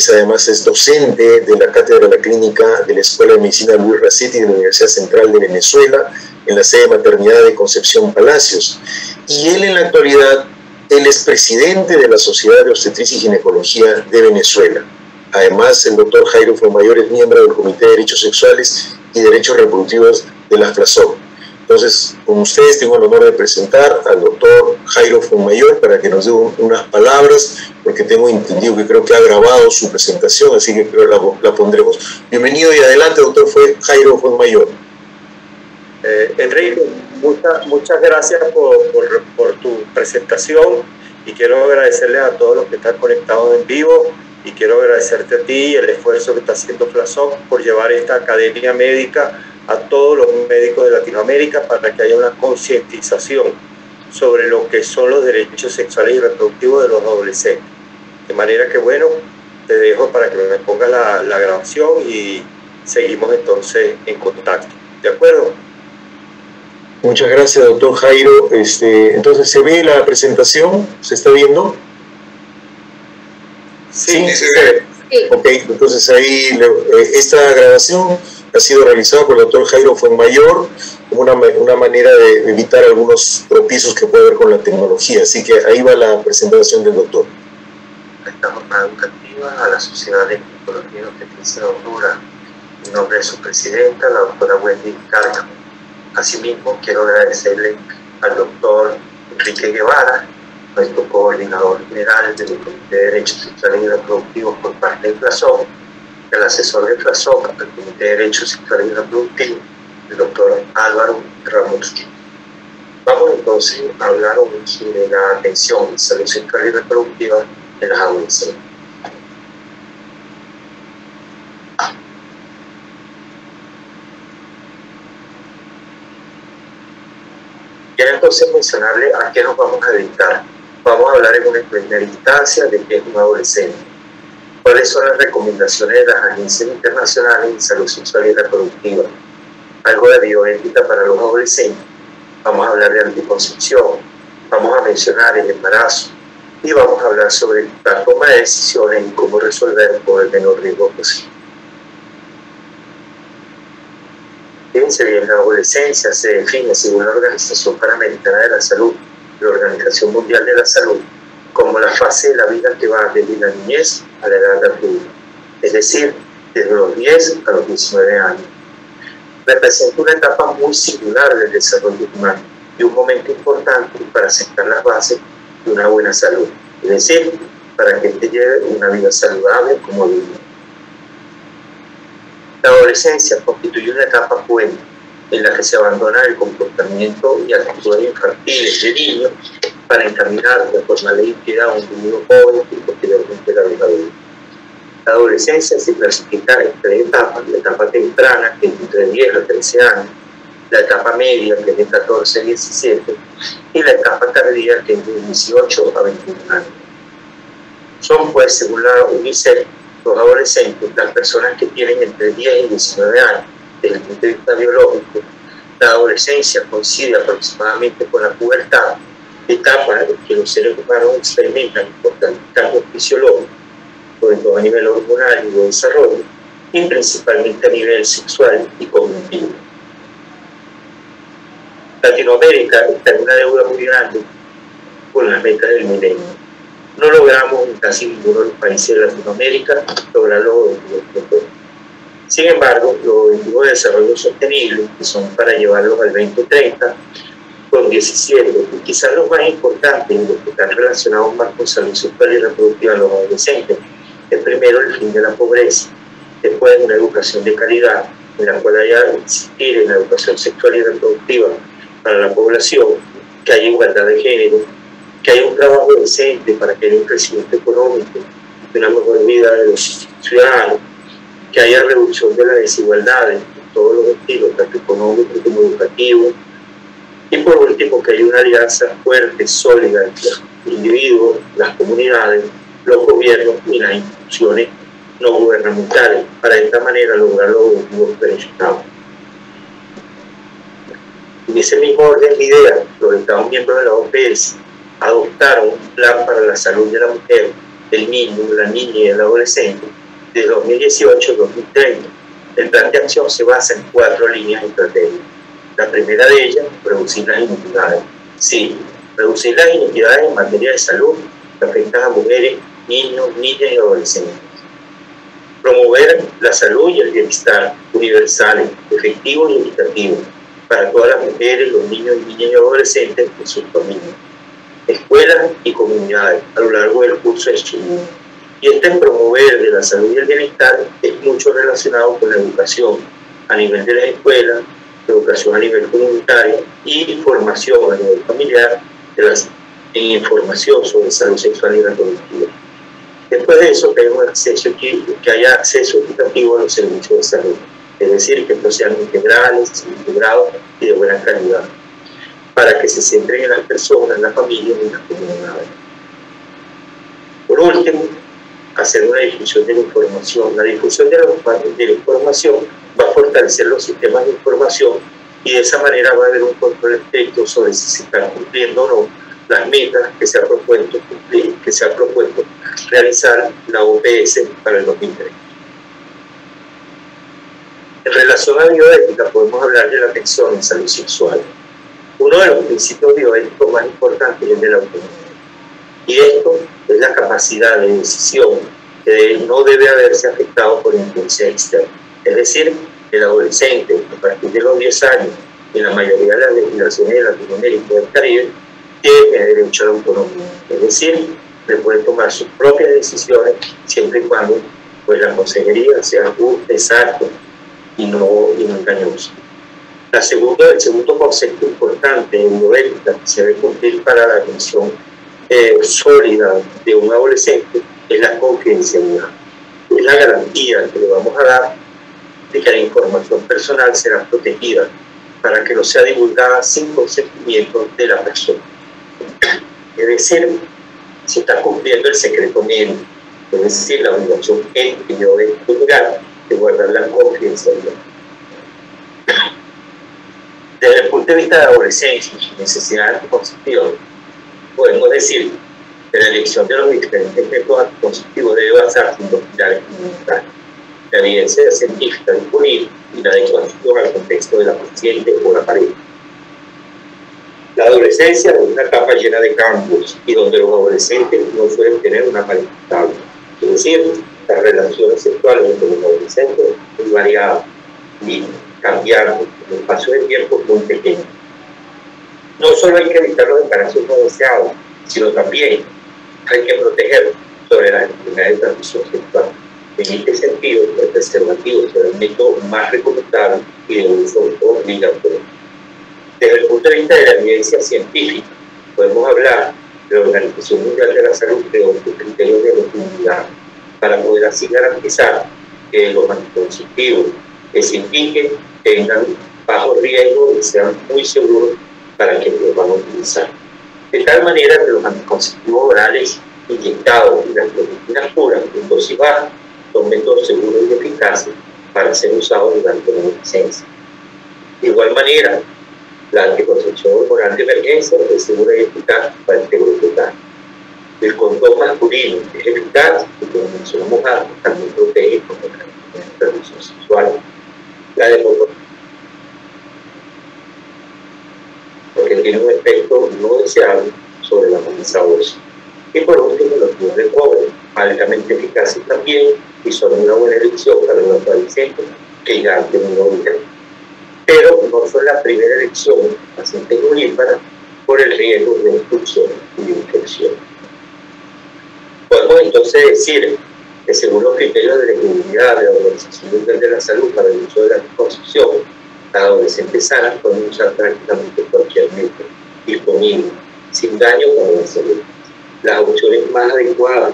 Además es docente de la Cátedra de la Clínica de la Escuela de Medicina Luis Racetti de la Universidad Central de Venezuela, en la sede de maternidad de Concepción Palacios. Y él en la actualidad, él es presidente de la Sociedad de Obstetricia y Ginecología de Venezuela. Además, el doctor Jairo Fuenmayor es miembro del Comité de Derechos Sexuales y Derechos Reproductivos de la FLASOC. Entonces, con ustedes tengo el honor de presentar al doctor Jairo Fuenmayor para que nos dé unas palabras, porque tengo entendido que creo que ha grabado su presentación, así que creo la pondremos. Bienvenido y adelante, doctor Jairo Fuenmayor. Enrique, muchas gracias por tu presentación, y quiero agradecerles a todos los que están conectados en vivo, y quiero agradecerte a ti el esfuerzo que está haciendo FLASOC por llevar esta academia médica a todos los médicos de Latinoamérica para que haya una concientización sobre lo que son los derechos sexuales y reproductivos de los adolescentes. De manera que, bueno, te dejo para que me pongas la grabación y seguimos entonces en contacto. ¿De acuerdo? Muchas gracias, doctor Jairo. Entonces, ¿se ve la presentación? ¿Se está viendo? Sí, se ve. Sí. Ok, entonces ahí esta grabación ha sido realizada por el doctor Jairo Fuenmayor como una manera de evitar algunos tropiezos que puede haber con la tecnología. Así que ahí va la presentación del doctor. a esta jornada educativa a la Sociedad de Ginecología y Obstetricia de Honduras, en nombre de su presidenta, la doctora Wendy Cárcamo. Asimismo, quiero agradecerle al doctor Enrique Guevara, nuestro coordinador general del Comité de Derechos Sexuales y Reproductivos por parte del FLASOC, el asesor del FLASOC al Comité de Derechos Sexuales y Reproductivos, el doctor Álvaro Ramos. Vamos entonces a hablar sobre la atención en salud sexual y reproductiva en las adolescentes. Quiero entonces mencionarle a qué nos vamos a dedicar. Vamos a hablar en una primera instancia de qué es un adolescente, cuáles son las recomendaciones de las agencias internacionales en salud sexual y reproductiva, algo de bioética para los adolescentes, vamos a hablar de anticoncepción, vamos a mencionar el embarazo y vamos a hablar sobre la toma de decisiones y cómo resolver con el menor riesgo posible. Fíjense bien, la adolescencia se define según la Organización Panamericana de la Salud y la Organización Mundial de la Salud como la fase de la vida que va desde la niñez a la edad adulta, es decir, desde los 10 a los 19 años. Representa una etapa muy singular del desarrollo humano y un momento importante para sentar las bases de una buena salud, es decir, para que éste lleve una vida saludable como adulto. La adolescencia constituye una etapa buena en la que se abandona el comportamiento y actitudes infantiles de niños para encaminar de forma de identidad a un niño joven y posteriormente la vida adulta. La adolescencia se clasifica en tres etapas: la etapa temprana, que es entre 10 a 13 años, la etapa media, que es de 14 a 17, y la etapa tardía, que es de 18 a 21 años. Son, pues, según la UNICEF, los adolescentes, las personas que tienen entre 10 y 19 años. Desde el punto de vista biológico, la adolescencia coincide aproximadamente con la pubertad, etapa en que los seres humanos experimentan importantes cambios fisiológicos, sobre todo a nivel hormonal y de desarrollo, y principalmente a nivel sexual y cognitivo. Latinoamérica está en una deuda muy grande con las metas del milenio. No logramos en casi ninguno de los países de Latinoamérica lograr los objetivos de todo. Sin embargo, los objetivos de desarrollo sostenible, que son para llevarlos al 2030, con 17, y quizás los más importantes y los que están relacionados más con salud sexual y reproductiva de los adolescentes, es primero el fin de la pobreza, después una educación de calidad, en la cual haya existir en la educación sexual y reproductiva para la población, que haya igualdad de género, que haya un trabajo decente para que haya un crecimiento económico, una mejor vida de los ciudadanos, que haya reducción de las desigualdades en todos los estilos, tanto económicos como educativos, y por último que haya una alianza fuerte, sólida entre los individuos, las comunidades, los gobiernos y las instituciones no gubernamentales, para de esta manera lograr los objetivos mencionados. En ese mismo orden de ideas, los Estados miembros de la OPS adoptaron un plan para la salud de la mujer, del niño, la niña y el adolescente de 2018 a 2030. El plan de acción se basa en 4 líneas estratégicas. La primera de ellas, reducir las inequidades. Sí, reducir las inequidades en materia de salud que afectan a mujeres, niños, niñas y adolescentes. Promover la salud y el bienestar universales, efectivos y equitativos para todas las mujeres, los niños, niñas y adolescentes y sus familias. Escuelas y comunidades a lo largo del curso de estudio. Y promover de la salud y el bienestar es mucho relacionado con la educación a nivel de las escuelas, educación a nivel comunitario y formación a nivel familiar en información sobre salud sexual y reproductiva. Después de eso, que haya acceso equitativo a los servicios de salud, es decir, que estos sean integrales, integrados y de buena calidad, para que se centren en las personas, en las familias y en las comunidades. Por último, hacer una difusión de la información. La difusión de la información va a fortalecer los sistemas de información y de esa manera va a haber un control estricto sobre si se están cumpliendo o no las metas que se ha propuesto cumplir, que se ha propuesto realizar la OPS para el 2030. En relación a bioética, podemos hablar de la atención en salud sexual. Uno de los principios bioéticos más importantes es el de la autonomía. Y esto es la capacidad de decisión que no debe haberse afectado por influencia externa. Es decir, el adolescente, a partir de los 10 años, en la mayoría de las legislaciones de Latinoamérica y del Caribe, tiene derecho a la autonomía. Es decir, le puede tomar sus propias decisiones siempre y cuando pues, la consejería sea justa, exacta y no engañosa. El segundo concepto importante en bioética que se debe cumplir para la atención sólida de un adolescente es la confidencialidad. Es la garantía que le vamos a dar de que la información personal será protegida para que no sea divulgada sin consentimiento de la persona. Es decir, se está cumpliendo el secreto médico, es decir, la obligación ética y legal de guardar la confidencialidad. Desde el punto de vista de la adolescencia y sus necesidades anticonceptivas, podemos decir que la elección de los diferentes métodos anticonceptivos debe basarse en dos pilares fundamentales: la evidencia científica disponible y la adecuación al contexto de la paciente o la pareja. La adolescencia es una etapa llena de cambios y donde los adolescentes no suelen tener una pareja estable. Es decir, las relaciones sexuales entre los adolescentes son muy variadas y cambiando en un espacio de tiempo muy pequeño. No solo hay que evitar los embarazos no deseados, sino también hay que proteger sobre las enfermedades de transmisión sexual. En este sentido, el preservativo será el método más recomendable y de uso obligatorio. Desde el punto de vista de la evidencia científica, podemos hablar de la Organización Mundial de la Salud de otros criterios de elegibilidad para poder así garantizar que los anticonceptivos que se indiquen tengan bajo riesgo y sean muy seguros para quienes los van a utilizar. De tal manera que los anticonceptivos orales inyectados y las clomicinas puras en dosis baja son métodos seguros y eficaces para ser usados durante la adolescencia. De igual manera, la anticoncepción hormonal de emergencia es segura y eficaz para este grupo etario. El condón masculino es eficaz y, como mencionamos antes, también protege contra la transmisión sexual. La de porque tiene un efecto no deseable sobre la masa ósea. Y por último, los tubos de cobre, altamente eficaces también y son una buena elección para los adolescentes que ya han tenido vida. Pero no son la primera elección de pacientes nulíparas por el riesgo de expulsión y de infección. Podemos entonces decir que según los criterios de elegibilidad de la Organización Mundial de la Salud para el uso de la anticoncepción, las adolescentes sanas pueden usar prácticamente cualquier método disponible, sin daño para la salud. Las opciones más adecuadas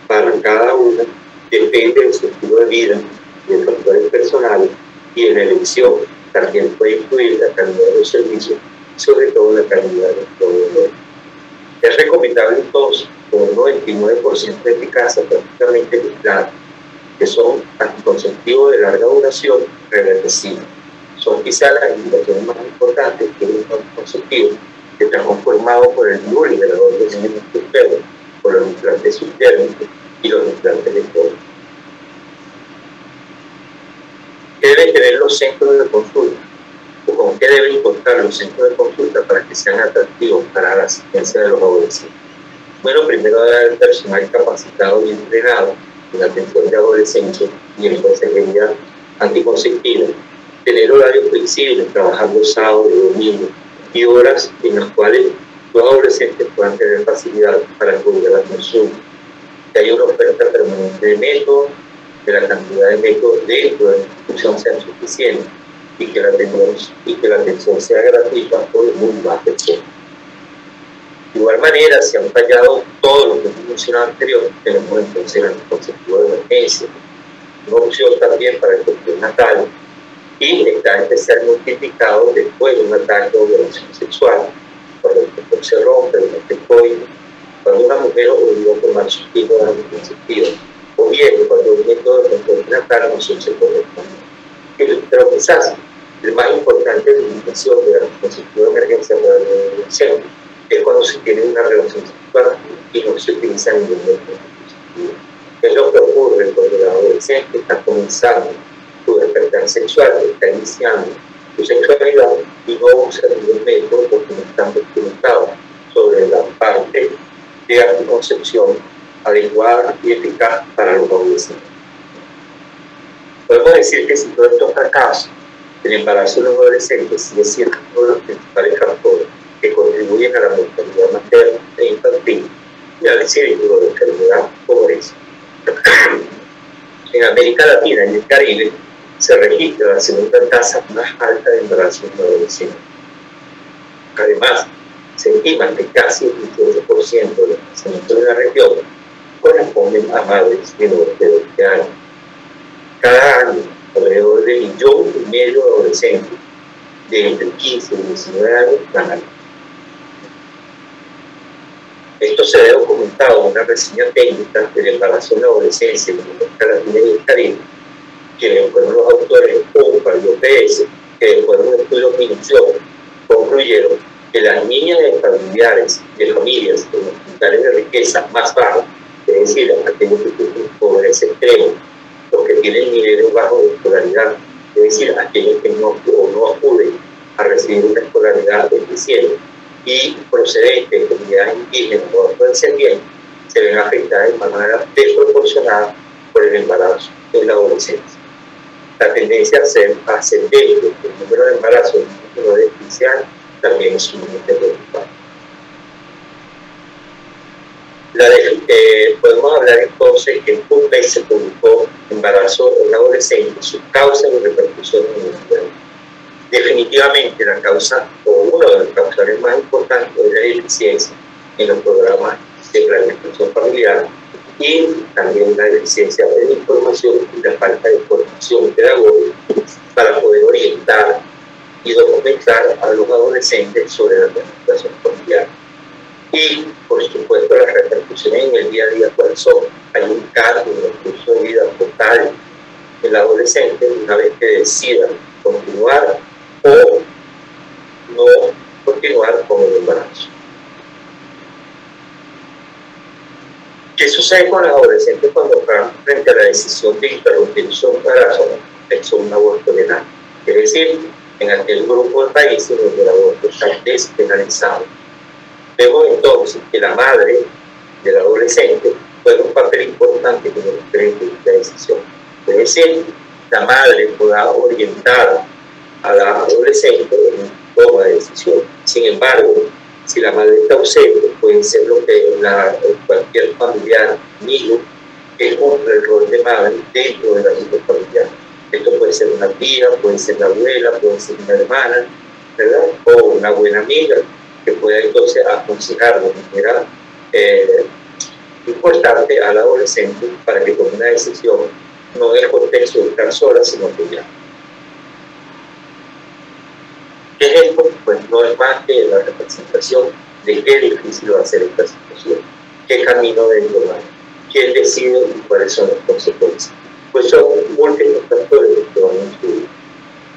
para cada una dependen de su estilo de vida, de factores personales y en la elección también puede incluir la calidad de los servicios, sobre todo la calidad del proveedor. Es recomendable entonces, con un 99% de eficacia prácticamente aislada, que son anticonceptivos de larga duración reversibles. Son quizás las indicaciones más importantes que es un anticonceptivo que está conformado por el neuroliberador de niños externos, por los implantes subtérmicos y los implantes electrónicos. ¿Qué deben tener los centros de consulta? ¿O con qué deben contar los centros de consulta para que sean atractivos para la asistencia de los adolescentes? Bueno, primero debe haber personal capacitado y entrenado en la atención de adolescentes y en consejería anticonceptiva. Tener horarios flexibles, trabajando sábados y domingos, y horas en las cuales los adolescentes puedan tener facilidad para acudir a la consulta. Que haya una oferta permanente de métodos, que la cantidad de métodos dentro de la institución sea suficiente y que la atención sea gratuita por muy bajo costo. De igual manera, si han fallado todos los que hemos mencionado anterior, tenemos entonces el anticonceptivo de emergencia, una opción también para el control natal, y está especialmente indicado después de un ataque o violación sexual, cuando el cuerpo se rompe, durante el coito, cuando una mujer obligó a tomar su tipo de anticonceptivo, o bien cuando el método de control natal no se corresponde. Pero quizás el más importante de la indicación del anticonceptivo de emergencia para la adolescente es cuando se tiene una relación sexual y no se utiliza ningún método anticonceptivo. Es lo que ocurre cuando el adolescente está comenzando su despertar sexual, está iniciando su sexualidad y no usa ningún método porque no están documentados sobre la parte de anticoncepción adecuada y eficaz para los adolescentes. Podemos decir que si todos estos fracasos del embarazo de los adolescentes sigue siendo uno de los principales factores que contribuyen a la mortalidad materna e infantil y al círculo de enfermedad y pobreza. En América Latina y el Caribe se registra la segunda tasa más alta de embarazo en adolescentes. Además, se estima que casi el 28% de los nacimientos de la región corresponden a madres menores de 20 años. Cada año, alrededor de 1,5 millones de adolescentes de entre 15 y 19 años ganan. Esto se ve documentado en una reseña técnica del embarazo en la adolescencia en América Latina y el Caribe, quienes fueron los autores de UNFPA y OPS, que después de un estudio minucioso concluyeron que las niñas de familias con los niveles de riqueza más bajos, es decir, aquellos que tienen pobreza extrema, los que tienen niveles bajos de escolaridad, es decir, aquellos que no acuden a recibir una escolaridad eficiente y procedentes de comunidades indígenas o afrodescendientes, se ven afectadas de manera desproporcionada por el embarazo en la adolescencia. La tendencia ascendente del número de embarazos en el número de 15 años también es sumamente preocupante. Podemos hablar entonces que en un mes se publicó embarazo en adolescentes, sus causas y repercusiones en el mundo. Definitivamente la causa, o uno de los causales más importantes, es la deficiencia en los programas de planificación familiar y también la deficiencia de información y la falta de formación pedagógica para poder orientar y documentar a los adolescentes sobre la planificación familiar. Y, por supuesto, las repercusiones en el día a día, cuáles son. Hay un cambio en el curso de vida total del adolescente una vez que decida continuar o no continuar con el embarazo. ¿Qué sucede con los adolescentes cuando están frente a la decisión de interrumpir su embarazo o un aborto legal? Es decir, en aquel grupo de países donde el aborto está despenalizado. Vemos entonces que la madre del adolescente juega un papel importante como referente de esta decisión. Es decir, la madre podrá orientar a la adolescente en toma de decisión. Sin embargo, si la madre está ausente, puede ser lo que cualquier familiar, amigo, que cumple el rol de madre dentro de la vida familiar. Esto puede ser una tía, puede ser la abuela, puede ser una hermana, ¿verdad? O una buena amiga que pueda entonces aconsejar de manera importante al adolescente para que tome una decisión, no en el contexto de estar sola, sino que ya. ¿Qué es esto? Pues no es más que la representación de qué difícil va a ser esta situación, qué camino deben tomar, quién decide y cuáles son las consecuencias. Pues son múltiples factores que van a influir,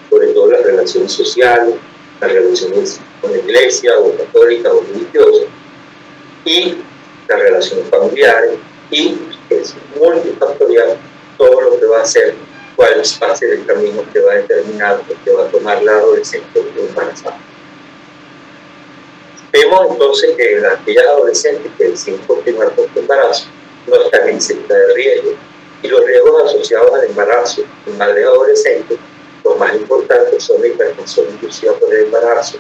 sobre todo las relaciones sociales, las relaciones con la iglesia o católica o religiosa, y las relaciones familiares, y es multifactorial todo lo que va a hacer, cuál va a ser el camino que va a determinar, que va a tomar la adolescente embarazada. Vemos entonces que aquellas adolescentes que deciden continuar con su embarazo no están exentas de riesgo, y los riesgos asociados al embarazo en madres adolescentes, los más importantes son la hipertensión inducida por el embarazo,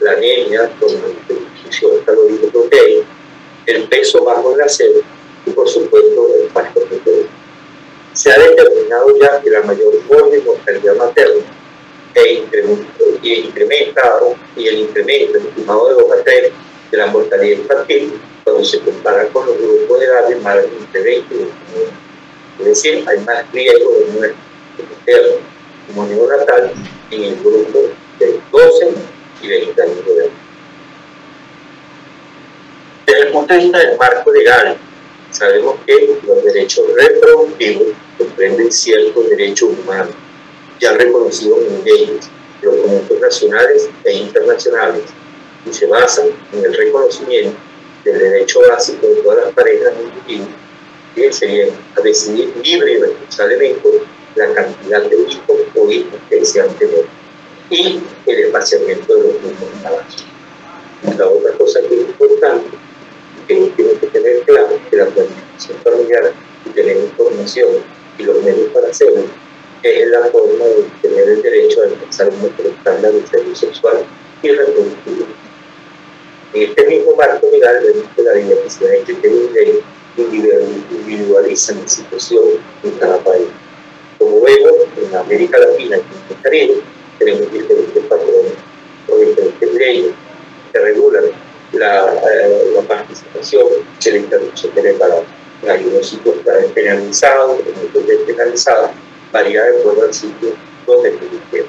la anemia con nutrición calórico-proteica, el peso bajo en la sed y, por supuesto, el impacto proteico. Se ha determinado ya que la mayor mortalidad materna y el incremento estimado de 2 a 3 de la mortalidad infantil cuando se compara con los grupos de edad de más de 20 y 29. Es decir, hay más riesgo de muerte materna como neonatal en el grupo de 12 y 20 años de edad. Desde el punto de vista del marco legal, sabemos que los derechos reproductivos comprenden ciertos derechos humanos ya reconocidos en leyes, documentos nacionales e internacionales, y se basan en el reconocimiento del derecho básico de todas las parejas individuales, que sería a decidir libre y responsablemente la cantidad de hijos o hijas que desean tener, y el espaciamiento de los mismos embarazos. La otra cosa que es importante que tienen que tener claro que la planificación familiar y tener información y los medios para hacerlo es la forma de tener el derecho a alcanzar un mejor estándar de salud sexual y reproductiva. En este mismo marco legal vemos que la diversidad de criterios de ley individualizan la situación en cada país. Como vemos, en América Latina y en el Caribe tenemos diferentes patrones o diferentes leyes que regulan la participación de la interrupción del embarazo. En algunos sitios está despenalizado, en otros despenalizado, varía de acuerdo al sitio donde se requiere.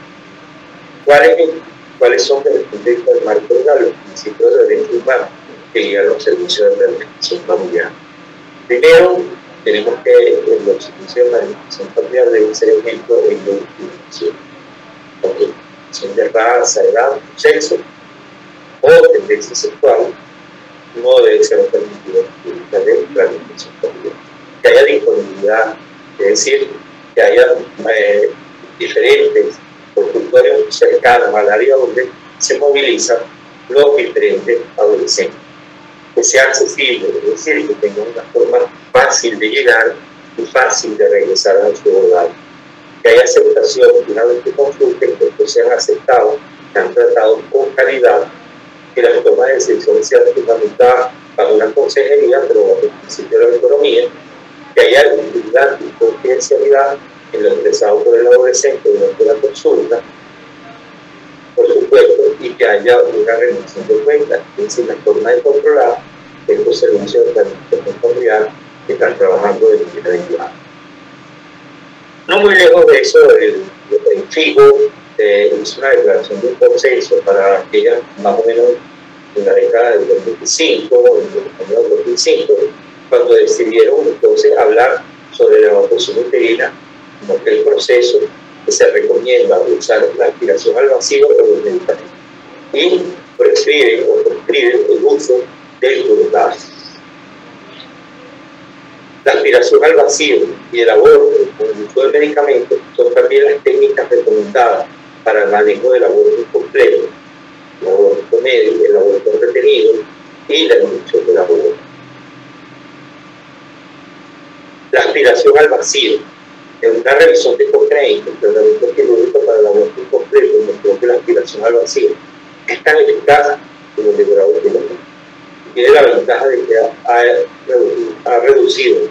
¿Cuáles son desde el punto de vista del marco legal los principios de derechos humanos que guían los servicios de planificación familiar? Primero, tenemos que los servicios de planificación familiar deben ser ejemplos de no discriminación, discriminación de raza, edad, sexo o tendencia sexual no debe ser permitido en la de planificación familiar. Que haya disponibilidad, es decir, que haya diferentes consultorios cercanos al área donde se movilizan los diferentes adolescentes. Que sea accesible, es decir, que tenga una forma fácil de llegar y fácil de regresar a su hogar. Que haya aceptación, una vez que consulten, que estos sean aceptados, sean tratados con calidad, que la toma de decisiones sea fundamentada para una consejería, pero bajo el principio de la autonomía, que haya legitimidad y confidencialidad en lo expresado por el adolescente durante la consulta, por supuesto, y que haya una rendición de cuentas, es decir, la forma de controlar estos servicios de planificación familiar que están trabajando de manera adecuada. No muy lejos de eso, el FIGO hizo una declaración de un consenso para aquella, más o menos en la década del 2005, en el año 2005, cuando decidieron entonces hablar sobre la evacuación uterina como aquel proceso que se recomienda usar la aspiración al vacío de los medicamentos y prescriben el uso del turbazo. La aspiración al vacío y el aborto con el uso del medicamento son también las técnicas recomendadas para el manejo del aborto incompleto, el aborto medio, el aborto retenido y la inducción del aborto. La aspiración al vacío. En una revisión de Cochrane, el tratamiento quirúrgico para el aborto incompleto, demostró que la aspiración al vacío es tan eficaz como el liberado quirúrgico. Tiene la ventaja de que ha reducido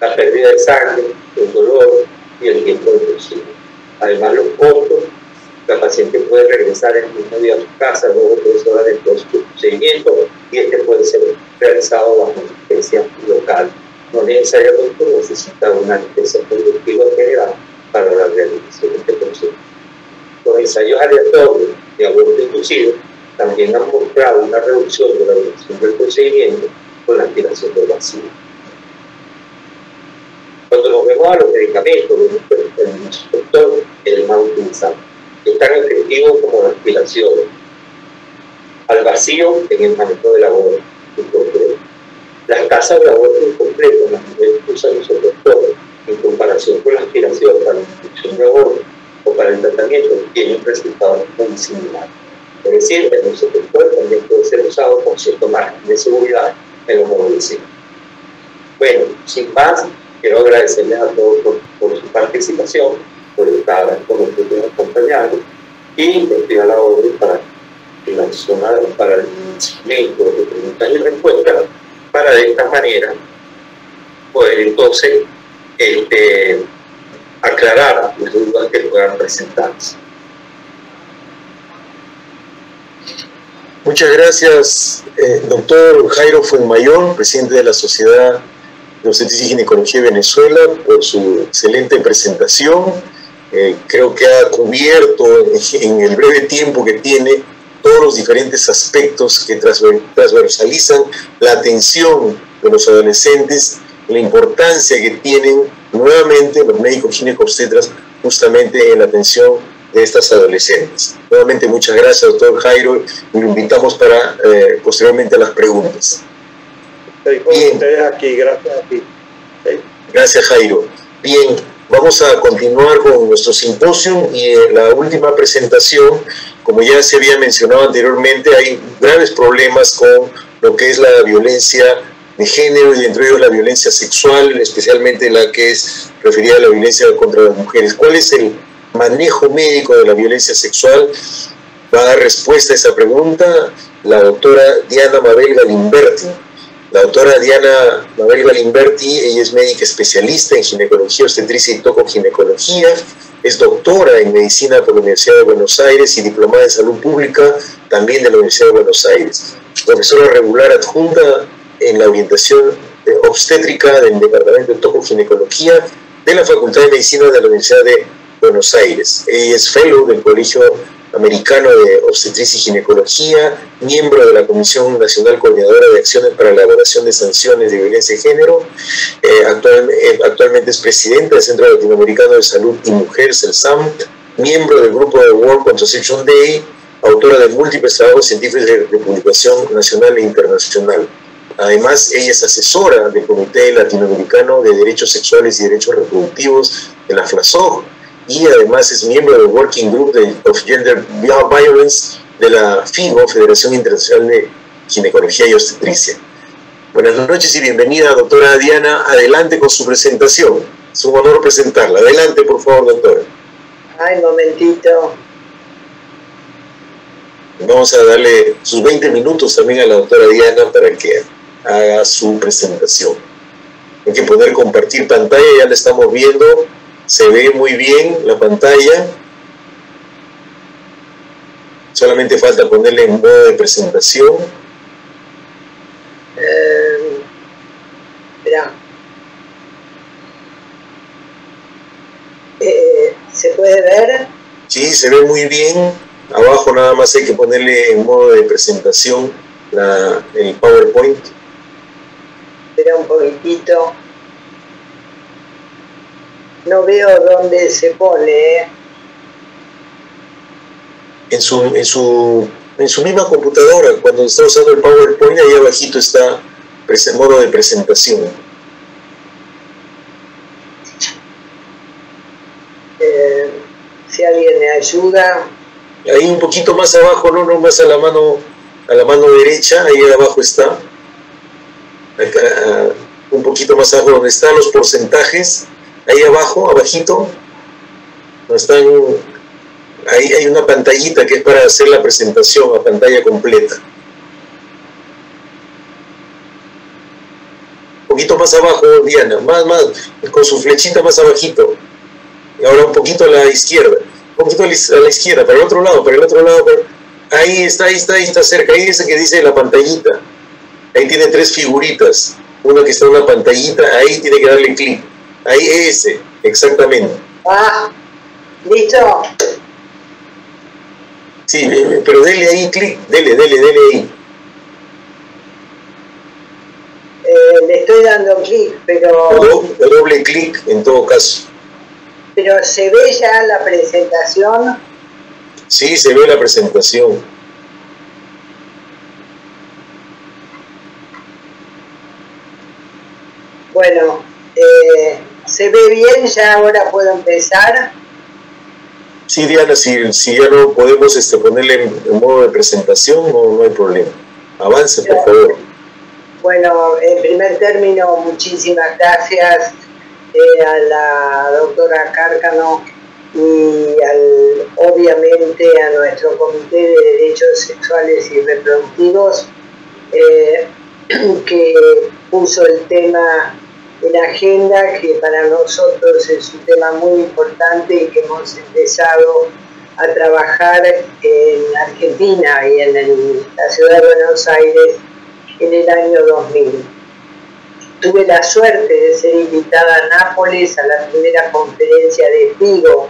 la pérdida de sangre, el dolor y el tiempo de procedimiento. Además, los costos, la paciente puede regresar el mismo día a su casa, luego 3 horas después de su procedimiento, y este puede ser realizado bajo anestesia local. No necesariamente necesita una anestesia conductiva general para la realización de este procedimiento. Los ensayos aleatorios de aborto inducido también han mostrado una reducción de la duración del procedimiento con la aspiración del vacío. Cuando nos vemos a los medicamentos, el instructor es el más utilizado. Es tan efectivo como la aspiración al vacío en el manejo del aborto incompleto. Las casas de aborto incompleto, las mujeres que usan los doctores, en comparación con la aspiración para la inducción de aborto o para el tratamiento, tienen resultados muy similares. Es decir, el instructor también puede ser usado con cierto margen de seguridad en los adolescentes. Bueno, sin más, quiero agradecerles a todos por su participación, por estar con nosotros acompañando y investigar la orden para la zona para el seguimiento de preguntas y respuestas, para de esta manera poder entonces aclarar las dudas que puedan presentarse. Muchas gracias, doctor Jairo Fuenmayor, presidente de la Sociedad de Obstetricia y Ginecología de Venezuela, por su excelente presentación. Creo que ha cubierto en el breve tiempo que tiene todos los diferentes aspectos que transversalizan la atención de los adolescentes, la importancia que tienen nuevamente los médicos ginecobstetras justamente en la atención de estas adolescentes. Nuevamente muchas gracias, doctor Jairo, y lo invitamos para posteriormente a las preguntas. Bien. Ustedes aquí, gracias a ti. Sí. Gracias, Jairo. Bien, vamos a continuar con nuestro simposio y en la última presentación, como ya se había mencionado anteriormente, hay graves problemas con lo que es la violencia de género y entre ellos la violencia sexual, especialmente la que es referida a la violencia contra las mujeres. ¿Cuál es el manejo médico de la violencia sexual? Va a dar respuesta a esa pregunta la doctora Diana Mabel Galimberti. La doctora Diana Mabel Galimberti, ella es médica especialista en ginecología, obstetricia y tocoginecología, es doctora en medicina por la Universidad de Buenos Aires y diplomada en salud pública también de la Universidad de Buenos Aires. Profesora regular adjunta en la orientación obstétrica del Departamento de Tocoginecología de la Facultad de Medicina de la Universidad de Buenos Aires. Ella es fellow del Colegio Americano de Obstetricia y Ginecología, miembro de la Comisión Nacional Coordinadora de Acciones para la Elaboración de Sanciones de Violencia de Género. Actualmente es presidenta del Centro Latinoamericano de Salud y Mujeres, el SAMT, miembro del grupo de World Contraception Day, autora de múltiples trabajos científicos de publicación nacional e internacional. Además, ella es asesora del Comité Latinoamericano de Derechos Sexuales y Derechos Reproductivos de la FLASOG, y además es miembro del Working Group of Gender Violence de la FIGO, Federación Internacional de Ginecología y Obstetricia. Buenas noches y bienvenida, doctora Diana. Adelante con su presentación. Es un honor presentarla. Adelante, por favor, doctora. Ay, momentito. Vamos a darle sus 20 minutos también a la doctora Diana para que haga su presentación. Hay que poner compartir pantalla, ya la estamos viendo. Se ve muy bien la pantalla. Solamente falta ponerle en modo de presentación. Espera. ¿Se puede ver? Sí, se ve muy bien. Abajo nada más hay que ponerle en modo de presentación el PowerPoint. Espera un poquitito. No veo dónde se pone. En su misma computadora, cuando está usando el PowerPoint, ahí abajito está modo de presentación. Si alguien me ayuda. Ahí un poquito más abajo, no más a la mano derecha, ahí abajo está. Acá, un poquito más abajo donde están los porcentajes. Ahí abajo, abajito, ahí hay una pantallita que es para hacer la presentación a pantalla completa. Un poquito más abajo, Diana, más, con su flechita más abajito. Y ahora un poquito a la izquierda, un poquito a la izquierda, para el otro lado. Ahí está cerca, ahí dice que dice la pantallita. Ahí tiene 3 figuritas, una que está en una pantallita, ahí tiene que darle clic. Ahí ese, exactamente. Ah, listo. Sí, pero dele ahí clic, dele ahí. Le estoy dando clic, pero... Doble clic en todo caso. Pero ¿se ve ya la presentación? Sí, se ve la presentación. Bueno, ¿se ve bien? ¿Ya ahora puedo empezar? Sí, Diana, si ya no podemos ponerle en modo de presentación, no hay problema. Avance, por favor. Bueno, en primer término, muchísimas gracias a la doctora Cárcamo y obviamente a nuestro Comité de Derechos Sexuales y Reproductivos que puso el tema en agenda, que para nosotros es un tema muy importante y que hemos empezado a trabajar en Argentina y en la ciudad de Buenos Aires en el año 2000. Tuve la suerte de ser invitada a Nápoles a la primera conferencia de FIGO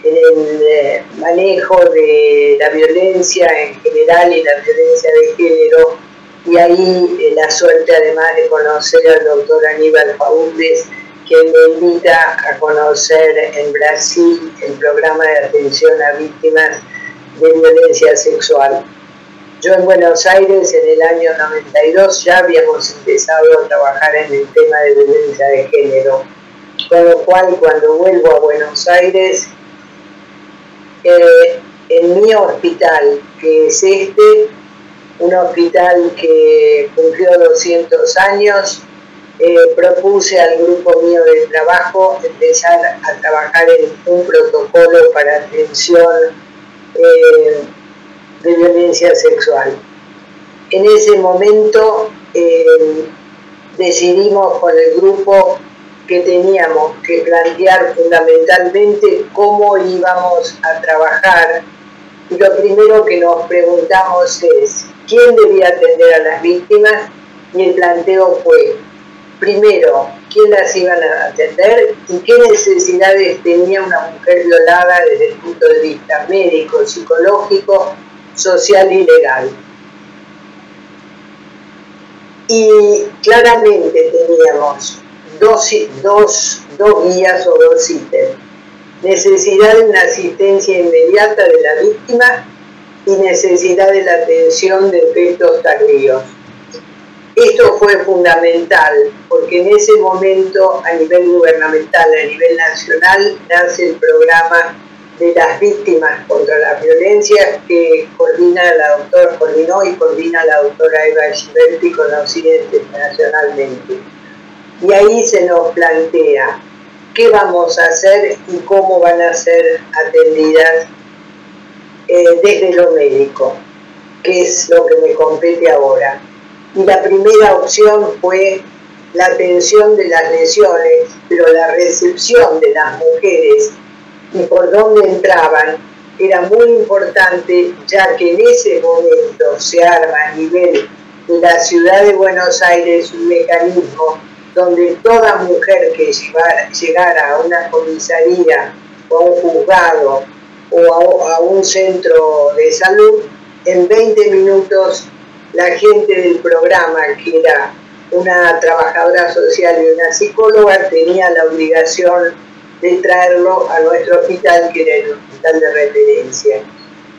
en el manejo de la violencia en general y la violencia de género, y ahí la suerte además de conocer al doctor Aníbal Faúndez, quien me invita a conocer en Brasil el programa de atención a víctimas de violencia sexual. Yo en Buenos Aires en el año 92 ya habíamos empezado a trabajar en el tema de violencia de género, con lo cual cuando vuelvo a Buenos Aires, en mi hospital, que es un hospital que cumplió 200 años, propuse al grupo mío de trabajo empezar a trabajar en un protocolo para atención de violencia sexual. En ese momento decidimos con el grupo que teníamos que plantear fundamentalmente cómo íbamos a trabajar, y lo primero que nos preguntamos es quién debía atender a las víctimas, y el planteo fue, primero, quién las iban a atender y qué necesidades tenía una mujer violada desde el punto de vista médico, psicológico, social y legal. Y claramente teníamos dos guías o dos ítems: necesidad de una asistencia inmediata de la víctima y necesidad de la atención de efectos tardíos. Esto fue fundamental porque en ese momento, a nivel gubernamental, a nivel nacional, nace el programa de las víctimas contra las violencias que coordinó y coordina la doctora Eva Giberti, conocida internacionalmente. Y ahí se nos plantea qué vamos a hacer y cómo van a ser atendidas desde lo médico, que es lo que me compete ahora. Y la primera opción fue la atención de las lesiones, pero la recepción de las mujeres y por dónde entraban era muy importante, ya que en ese momento se arma a nivel de la ciudad de Buenos Aires un mecanismo donde toda mujer que llegara a una comisaría o a un juzgado o a un centro de salud, en 20 minutos la gente del programa, que era una trabajadora social y una psicóloga, tenía la obligación de traerlo a nuestro hospital, que era el hospital de referencia.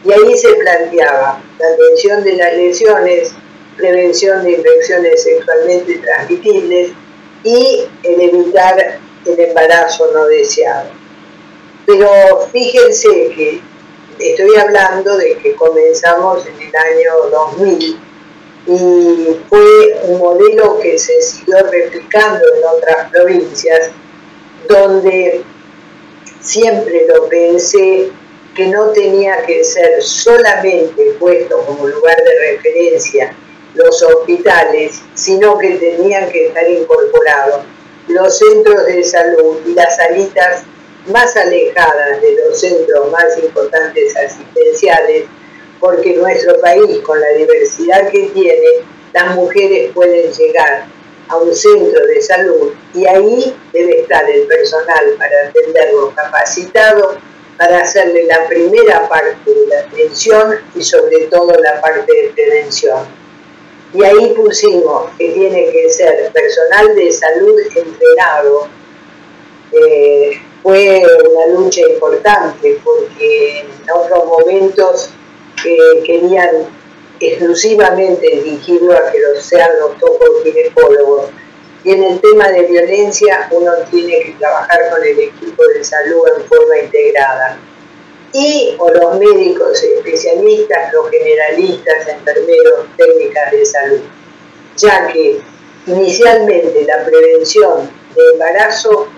Y ahí se planteaba la atención de las lesiones, prevención de infecciones sexualmente transmitibles y el evitar el embarazo no deseado. Pero fíjense que estoy hablando de que comenzamos en el año 2000 y fue un modelo que se siguió replicando en otras provincias, donde siempre lo pensé que no tenía que ser solamente puesto como lugar de referencia los hospitales, sino que tenían que estar incorporados los centros de salud y las salitas más alejadas de los centros más importantes asistenciales, porque nuestro país, con la diversidad que tiene, las mujeres pueden llegar a un centro de salud y ahí debe estar el personal para atenderlo capacitado, para hacerle la primera parte de la atención y sobre todo la parte de prevención. Y ahí pusimos que tiene que ser personal de salud entrenado. Fue una lucha importante porque en otros momentos querían exclusivamente dirigirlo a que sean los tocoginecólogos. Y en el tema de violencia uno tiene que trabajar con el equipo de salud en forma integrada. Y o los médicos especialistas, los generalistas, enfermeros, técnicas de salud. Ya que inicialmente la prevención de embarazo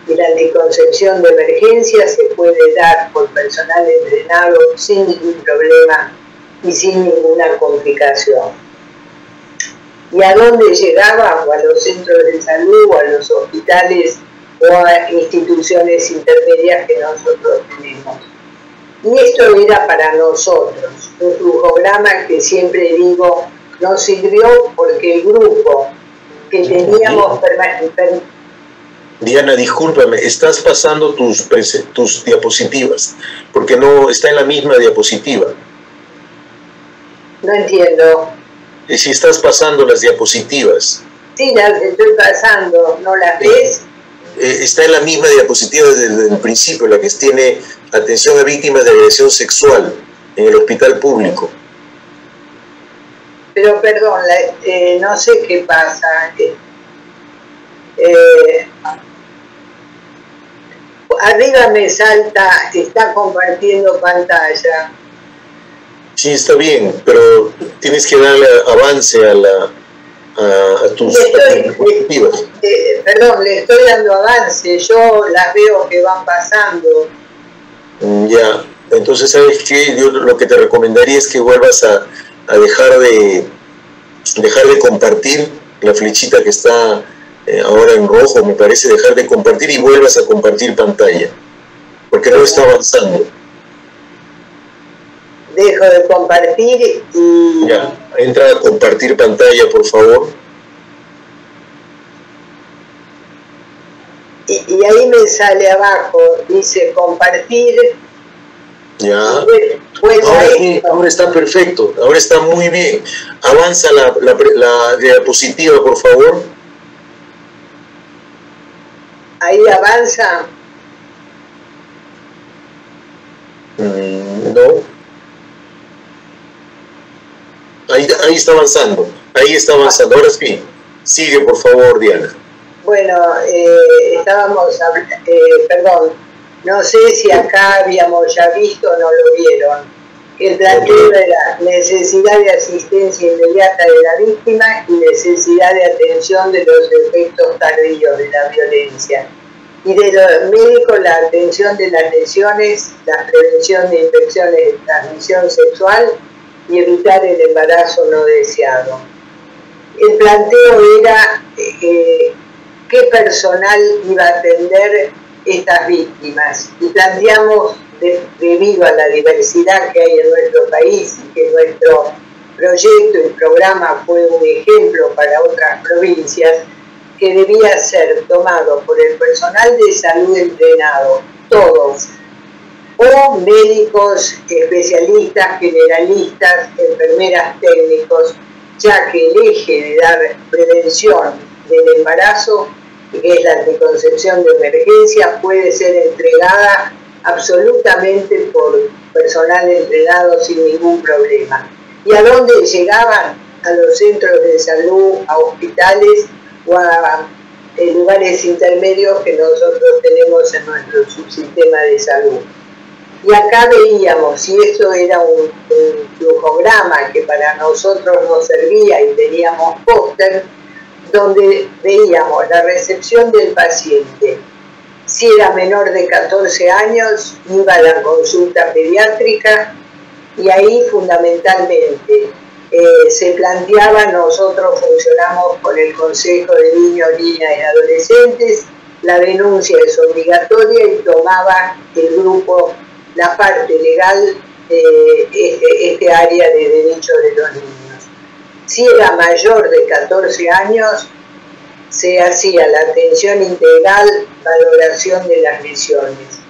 y la anticoncepción de emergencia se puede dar por personal entrenado sin ningún problema y sin ninguna complicación. ¿Y a dónde llegábamos? A los centros de salud, o a los hospitales o a instituciones intermedias que nosotros tenemos. Y esto era para nosotros, un flujograma que siempre digo nos sirvió porque el grupo que teníamos permanente. Diana, discúlpame, estás pasando tus diapositivas, porque no está en la misma diapositiva. No entiendo. Y si estás pasando las diapositivas. Sí, las estoy pasando, ¿no las ves? Está en la misma diapositiva desde el principio, la que tiene atención a víctimas de agresión sexual en el hospital público. Pero perdón, no sé qué pasa. Arriba me salta, está compartiendo pantalla. Sí, está bien, pero tienes que darle avance a tus diapositivas. Perdón, le estoy dando avance, yo las veo que van pasando. Ya, entonces, ¿sabes qué? Yo lo que te recomendaría es que vuelvas a dejar de compartir la flechita que está ahora en rojo, me parece, dejar de compartir y vuelvas a compartir pantalla, porque no está avanzando. Dejo de compartir y... Ya, entra a compartir pantalla, por favor. Y ahí me sale abajo, dice compartir. Ya. Ahora está perfecto, ahora está muy bien. Avanza la diapositiva, por favor. Ahí avanza. No. Ahí está avanzando. Ahí está avanzando. Ahora sí. Sigue, por favor, Diana. Bueno, estábamos, perdón, no sé si acá habíamos ya visto o no lo vieron, que el planteo de la necesidad de asistencia inmediata de la víctima y necesidad de atención de los efectos tardíos de la violencia. Y de los médicos, la atención de las lesiones, la prevención de infecciones de transmisión sexual y evitar el embarazo no deseado. El planteo era qué personal iba a atender estas víctimas y planteamos, debido a la diversidad que hay en nuestro país y que nuestro proyecto y programa fue un ejemplo para otras provincias, que debía ser tomado por el personal de salud entrenado, todos, o médicos, especialistas, generalistas, enfermeras, técnicos, ya que el eje de dar prevención del embarazo, que es la anticoncepción de emergencia, puede ser entregada absolutamente por personal entrenado sin ningún problema. ¿Y a dónde llegaban? A los centros de salud, a hospitales o a lugares intermedios que nosotros tenemos en nuestro subsistema de salud. Y acá veíamos, y esto era un flujograma que para nosotros nos servía y teníamos póster, donde veíamos la recepción del paciente. Si era menor de 14 años, iba a la consulta pediátrica y ahí fundamentalmente se planteaba, nosotros funcionamos con el Consejo de Niños, Niñas y Adolescentes, la denuncia es obligatoria y tomaba el grupo la parte legal de este área de derechos de los niños. Si era mayor de 14 años, se hacía la atención integral, valoración de las lesiones.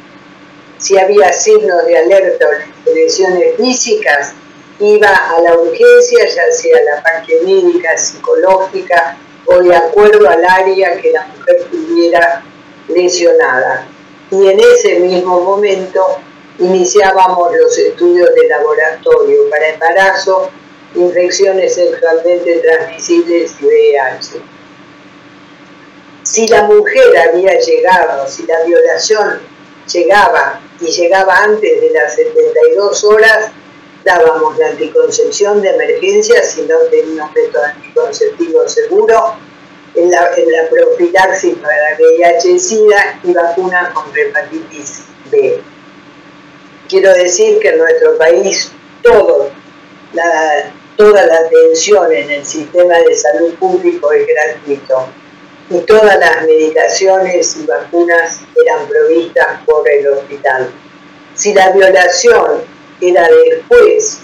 Si había signos de alerta o lesiones físicas, iba a la urgencia, ya sea la parte médica, psicológica o de acuerdo al área que la mujer estuviera lesionada. Y en ese mismo momento iniciábamos los estudios de laboratorio para embarazo, infecciones sexualmente transmisibles y VIH. Si la mujer había llegado, si la violación llegaba y llegaba antes de las 72 horas, dábamos la anticoncepción de emergencia si no tenía un método anticonceptivo seguro, en la profilaxis para VIH-Sida y vacuna contra hepatitis B. Quiero decir que en nuestro país toda la atención en el sistema de salud público es gratuito y todas las medicaciones y vacunas eran provistas por el hospital. Si la violación era después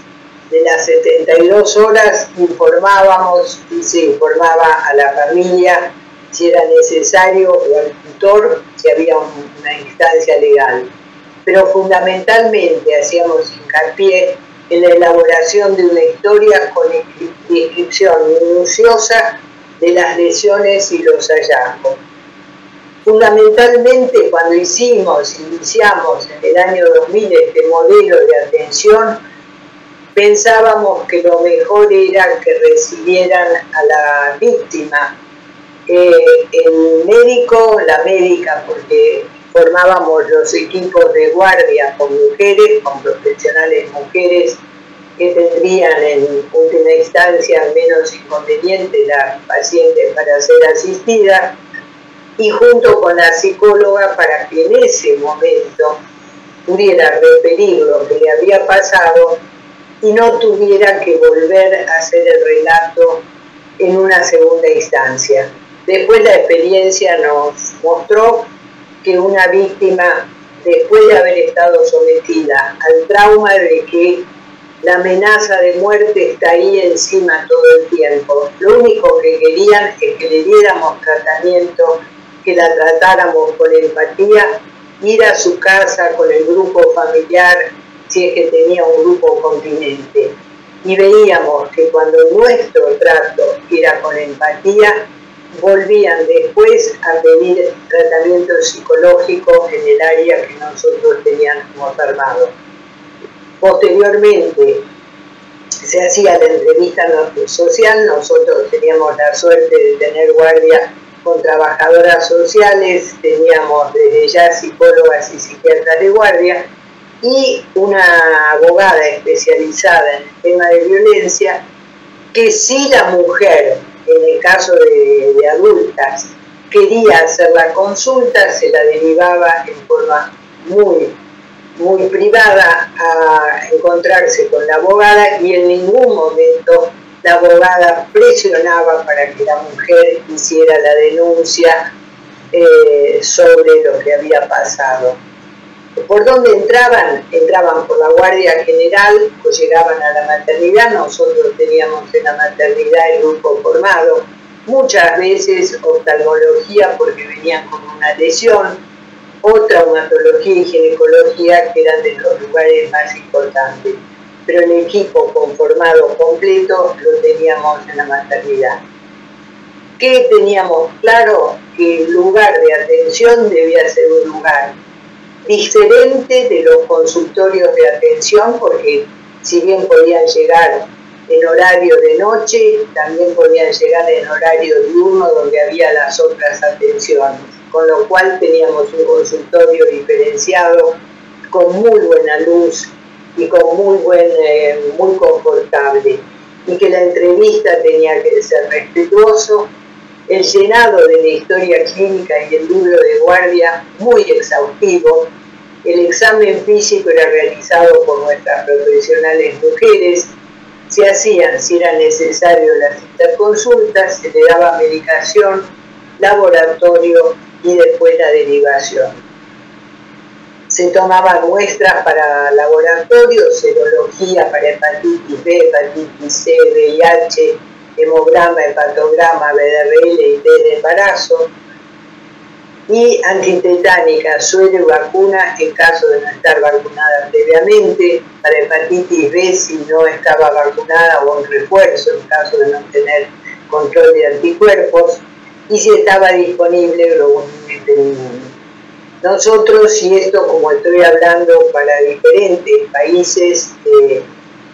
de las 72 horas, informábamos y se informaba a la familia si era necesario o al tutor, si había una instancia legal. Pero fundamentalmente hacíamos hincapié en la elaboración de una historia con descripción minuciosa de las lesiones y los hallazgos. Fundamentalmente cuando iniciamos en el año 2000 este modelo de atención, pensábamos que lo mejor era que recibieran a la víctima el médico, la médica, porque formábamos los equipos de guardia con mujeres, con profesionales mujeres que tendrían en última instancia menos inconveniente las pacientes para ser asistidas, y junto con la psicóloga para que en ese momento pudiera referir lo que le había pasado y no tuviera que volver a hacer el relato en una segunda instancia. Después la experiencia nos mostró que una víctima, después de haber estado sometida al trauma de que la amenaza de muerte está ahí encima todo el tiempo, lo único que querían es que le diéramos tratamiento, que la tratáramos con empatía, ir a su casa con el grupo familiar, si es que tenía un grupo continente. Y veíamos que cuando nuestro trato era con empatía, volvían después a pedir tratamiento psicológico en el área que nosotros teníamos armado. Posteriormente se hacía la entrevista social, nosotros teníamos la suerte de tener guardia con trabajadoras sociales, teníamos desde ya psicólogas y psiquiatras de guardia y una abogada especializada en el tema de violencia, que si la mujer, en el caso de adultas, quería hacer la consulta, se la derivaba en forma muy privada a encontrarse con la abogada, y en ningún momento la abogada presionaba para que la mujer hiciera la denuncia sobre lo que había pasado. ¿Por dónde entraban? Entraban por la Guardia General, pues llegaban a la maternidad. Nosotros teníamos en la maternidad el grupo formado, muchas veces oftalmología porque venían con una lesión, o traumatología y ginecología, que eran de los lugares más importantes. Pero el equipo conformado completo lo teníamos en la maternidad. ¿Qué teníamos claro? Que el lugar de atención debía ser un lugar diferente de los consultorios de atención, porque si bien podían llegar en horario de noche, también podían llegar en horario diurno donde había las otras atenciones, con lo cual teníamos un consultorio diferenciado, con muy buena luz y con muy confortable, y que la entrevista tenía que ser respetuoso, el llenado de la historia clínica y el libro de guardia muy exhaustivo, el examen físico era realizado por nuestras profesionales mujeres, se hacían, si era necesario, las interconsultas, se le daba medicación, laboratorio y después la derivación. Se tomaban muestras para laboratorio, serología para hepatitis B, hepatitis C, VIH, hemograma, hepatograma, BDRL y test de embarazo, y antitetánica, suero y vacuna en caso de no estar vacunada previamente, para hepatitis B si no estaba vacunada, o un refuerzo en caso de no tener control de anticuerpos, y si estaba disponible globulina femenina. Nosotros, y esto como estoy hablando para diferentes países,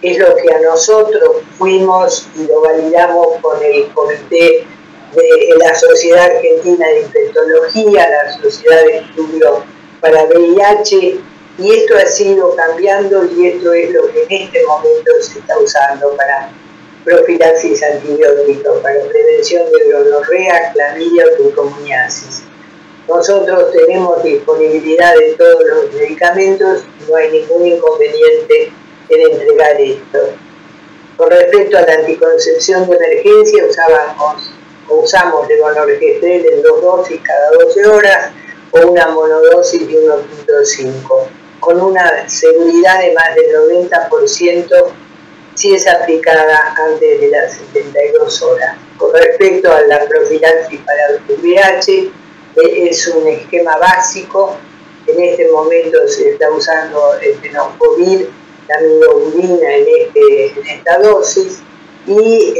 es lo que a nosotros fuimos y lo validamos con el comité de la Sociedad Argentina de Infectología, la Sociedad de Estudios para VIH, y esto ha sido cambiando, y esto es lo que en este momento se está usando para profilaxis antibiótica, para prevención de gonorrea, clamidia o tricomuniasis. Nosotros tenemos disponibilidad de todos los medicamentos, no hay ningún inconveniente en entregar esto. Con respecto a la anticoncepción de emergencia, usamos levonorgestrel en 2 dosis cada 12 horas o una monodosis de 1.5, con una seguridad de más del 90% si es aplicada antes de las 72 horas. Con respecto a la profilaxis para el VIH, es un esquema básico. En este momento se está usando el tenofovir, la midoglobina en esta dosis, y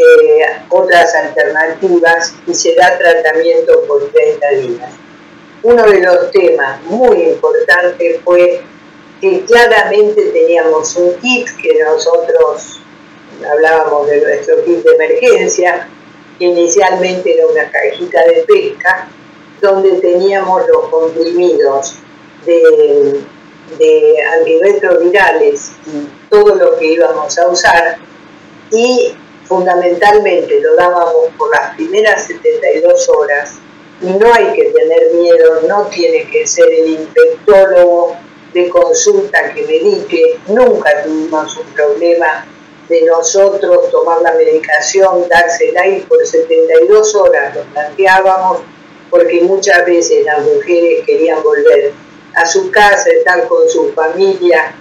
otras alternativas, y se da tratamiento por 30 días. Uno de los temas muy importantes fue que claramente teníamos un kit, que nosotros hablábamos de nuestro kit de emergencia, que inicialmente era una cajita de pesca, donde teníamos los comprimidos de de antirretrovirales y todo lo que íbamos a usar, y fundamentalmente lo dábamos por las primeras 72 horas, y no hay que tener miedo, no tiene que ser el infectólogo de consulta que medique, nunca tuvimos un problema de nosotros tomar la medicación, dársela, y por 72 horas lo planteábamos, porque muchas veces las mujeres querían volver a su casa, estar con su familia,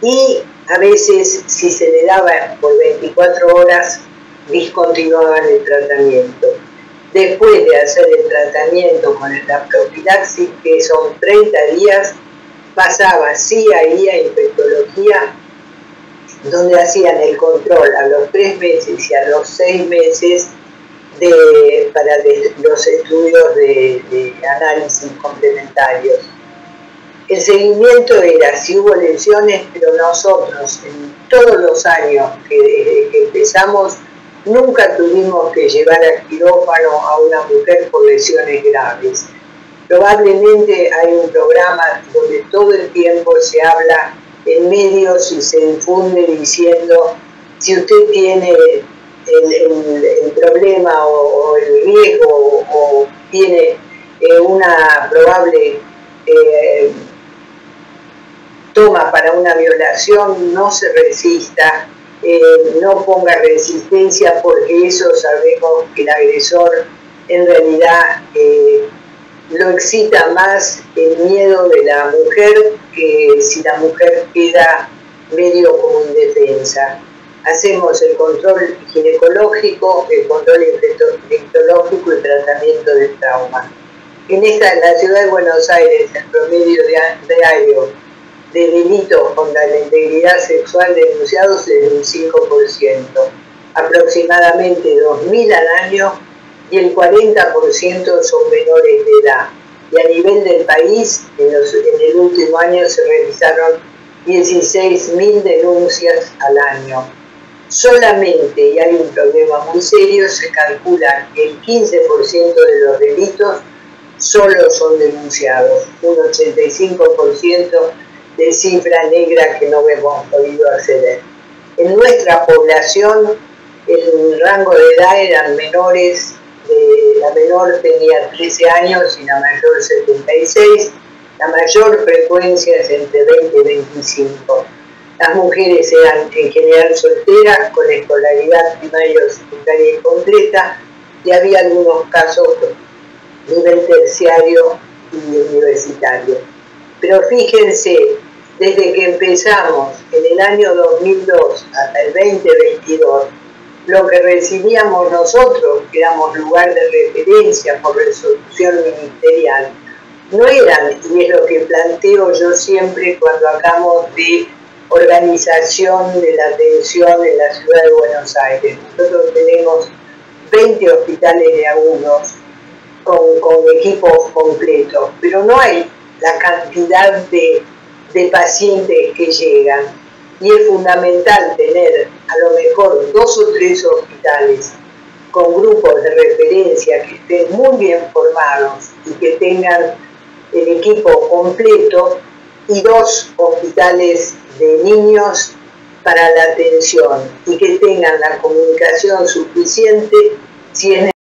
y a veces si se le daba por 24 horas discontinuaban el tratamiento. Después de hacer el tratamiento con la profilaxis, que son 30 días, pasaba sí ahí a infectología, donde hacían el control a los 3 meses y a los 6 meses para los estudios de análisis complementarios. El seguimiento era si hubo lesiones, pero nosotros en todos los años que empezamos nunca tuvimos que llevar al quirófano a una mujer por lesiones graves. Probablemente hay un programa donde todo el tiempo se habla en medios y se difunde diciendo si usted tiene el problema o el riesgo o tiene una probable toma para una violación, no se resista, no ponga resistencia, porque eso sabemos que el agresor en realidad lo excita más el miedo de la mujer, que si la mujer queda medio como indefensa. Hacemos el control ginecológico, el control infectológico y tratamiento de trauma. En la ciudad de Buenos Aires, el promedio diario de delitos contra la integridad sexual denunciados es de un 5%, aproximadamente 2.000 al año, y el 40% son menores de edad. Y a nivel del país, en el último año se realizaron 16.000 denuncias al año. Solamente, y hay un problema muy serio, se calcula que el 15% de los delitos solo son denunciados, un 85% de cifra negra que no hemos podido acceder. En nuestra población, el rango de edad eran menores, la menor tenía 13 años y la mayor 76, la mayor frecuencia es entre 20 y 25. Las mujeres eran en general solteras, con escolaridad primaria o secundaria incompleta, y había algunos casos de nivel terciario y universitario. Pero fíjense, desde que empezamos en el año 2002 hasta el 2022, lo que recibíamos nosotros, que éramos lugar de referencia por resolución ministerial, no eran, y es lo que planteo yo siempre cuando hablamos de organización de la atención en la ciudad de Buenos Aires. Nosotros tenemos 20 hospitales de agudos con equipos completos, pero no hay la cantidad de pacientes que llegan. Y es fundamental tener a lo mejor 2 o 3 hospitales con grupos de referencia que estén muy bien formados y que tengan el equipo completo, y 2 hospitales de niños para la atención y que tengan la comunicación suficiente si es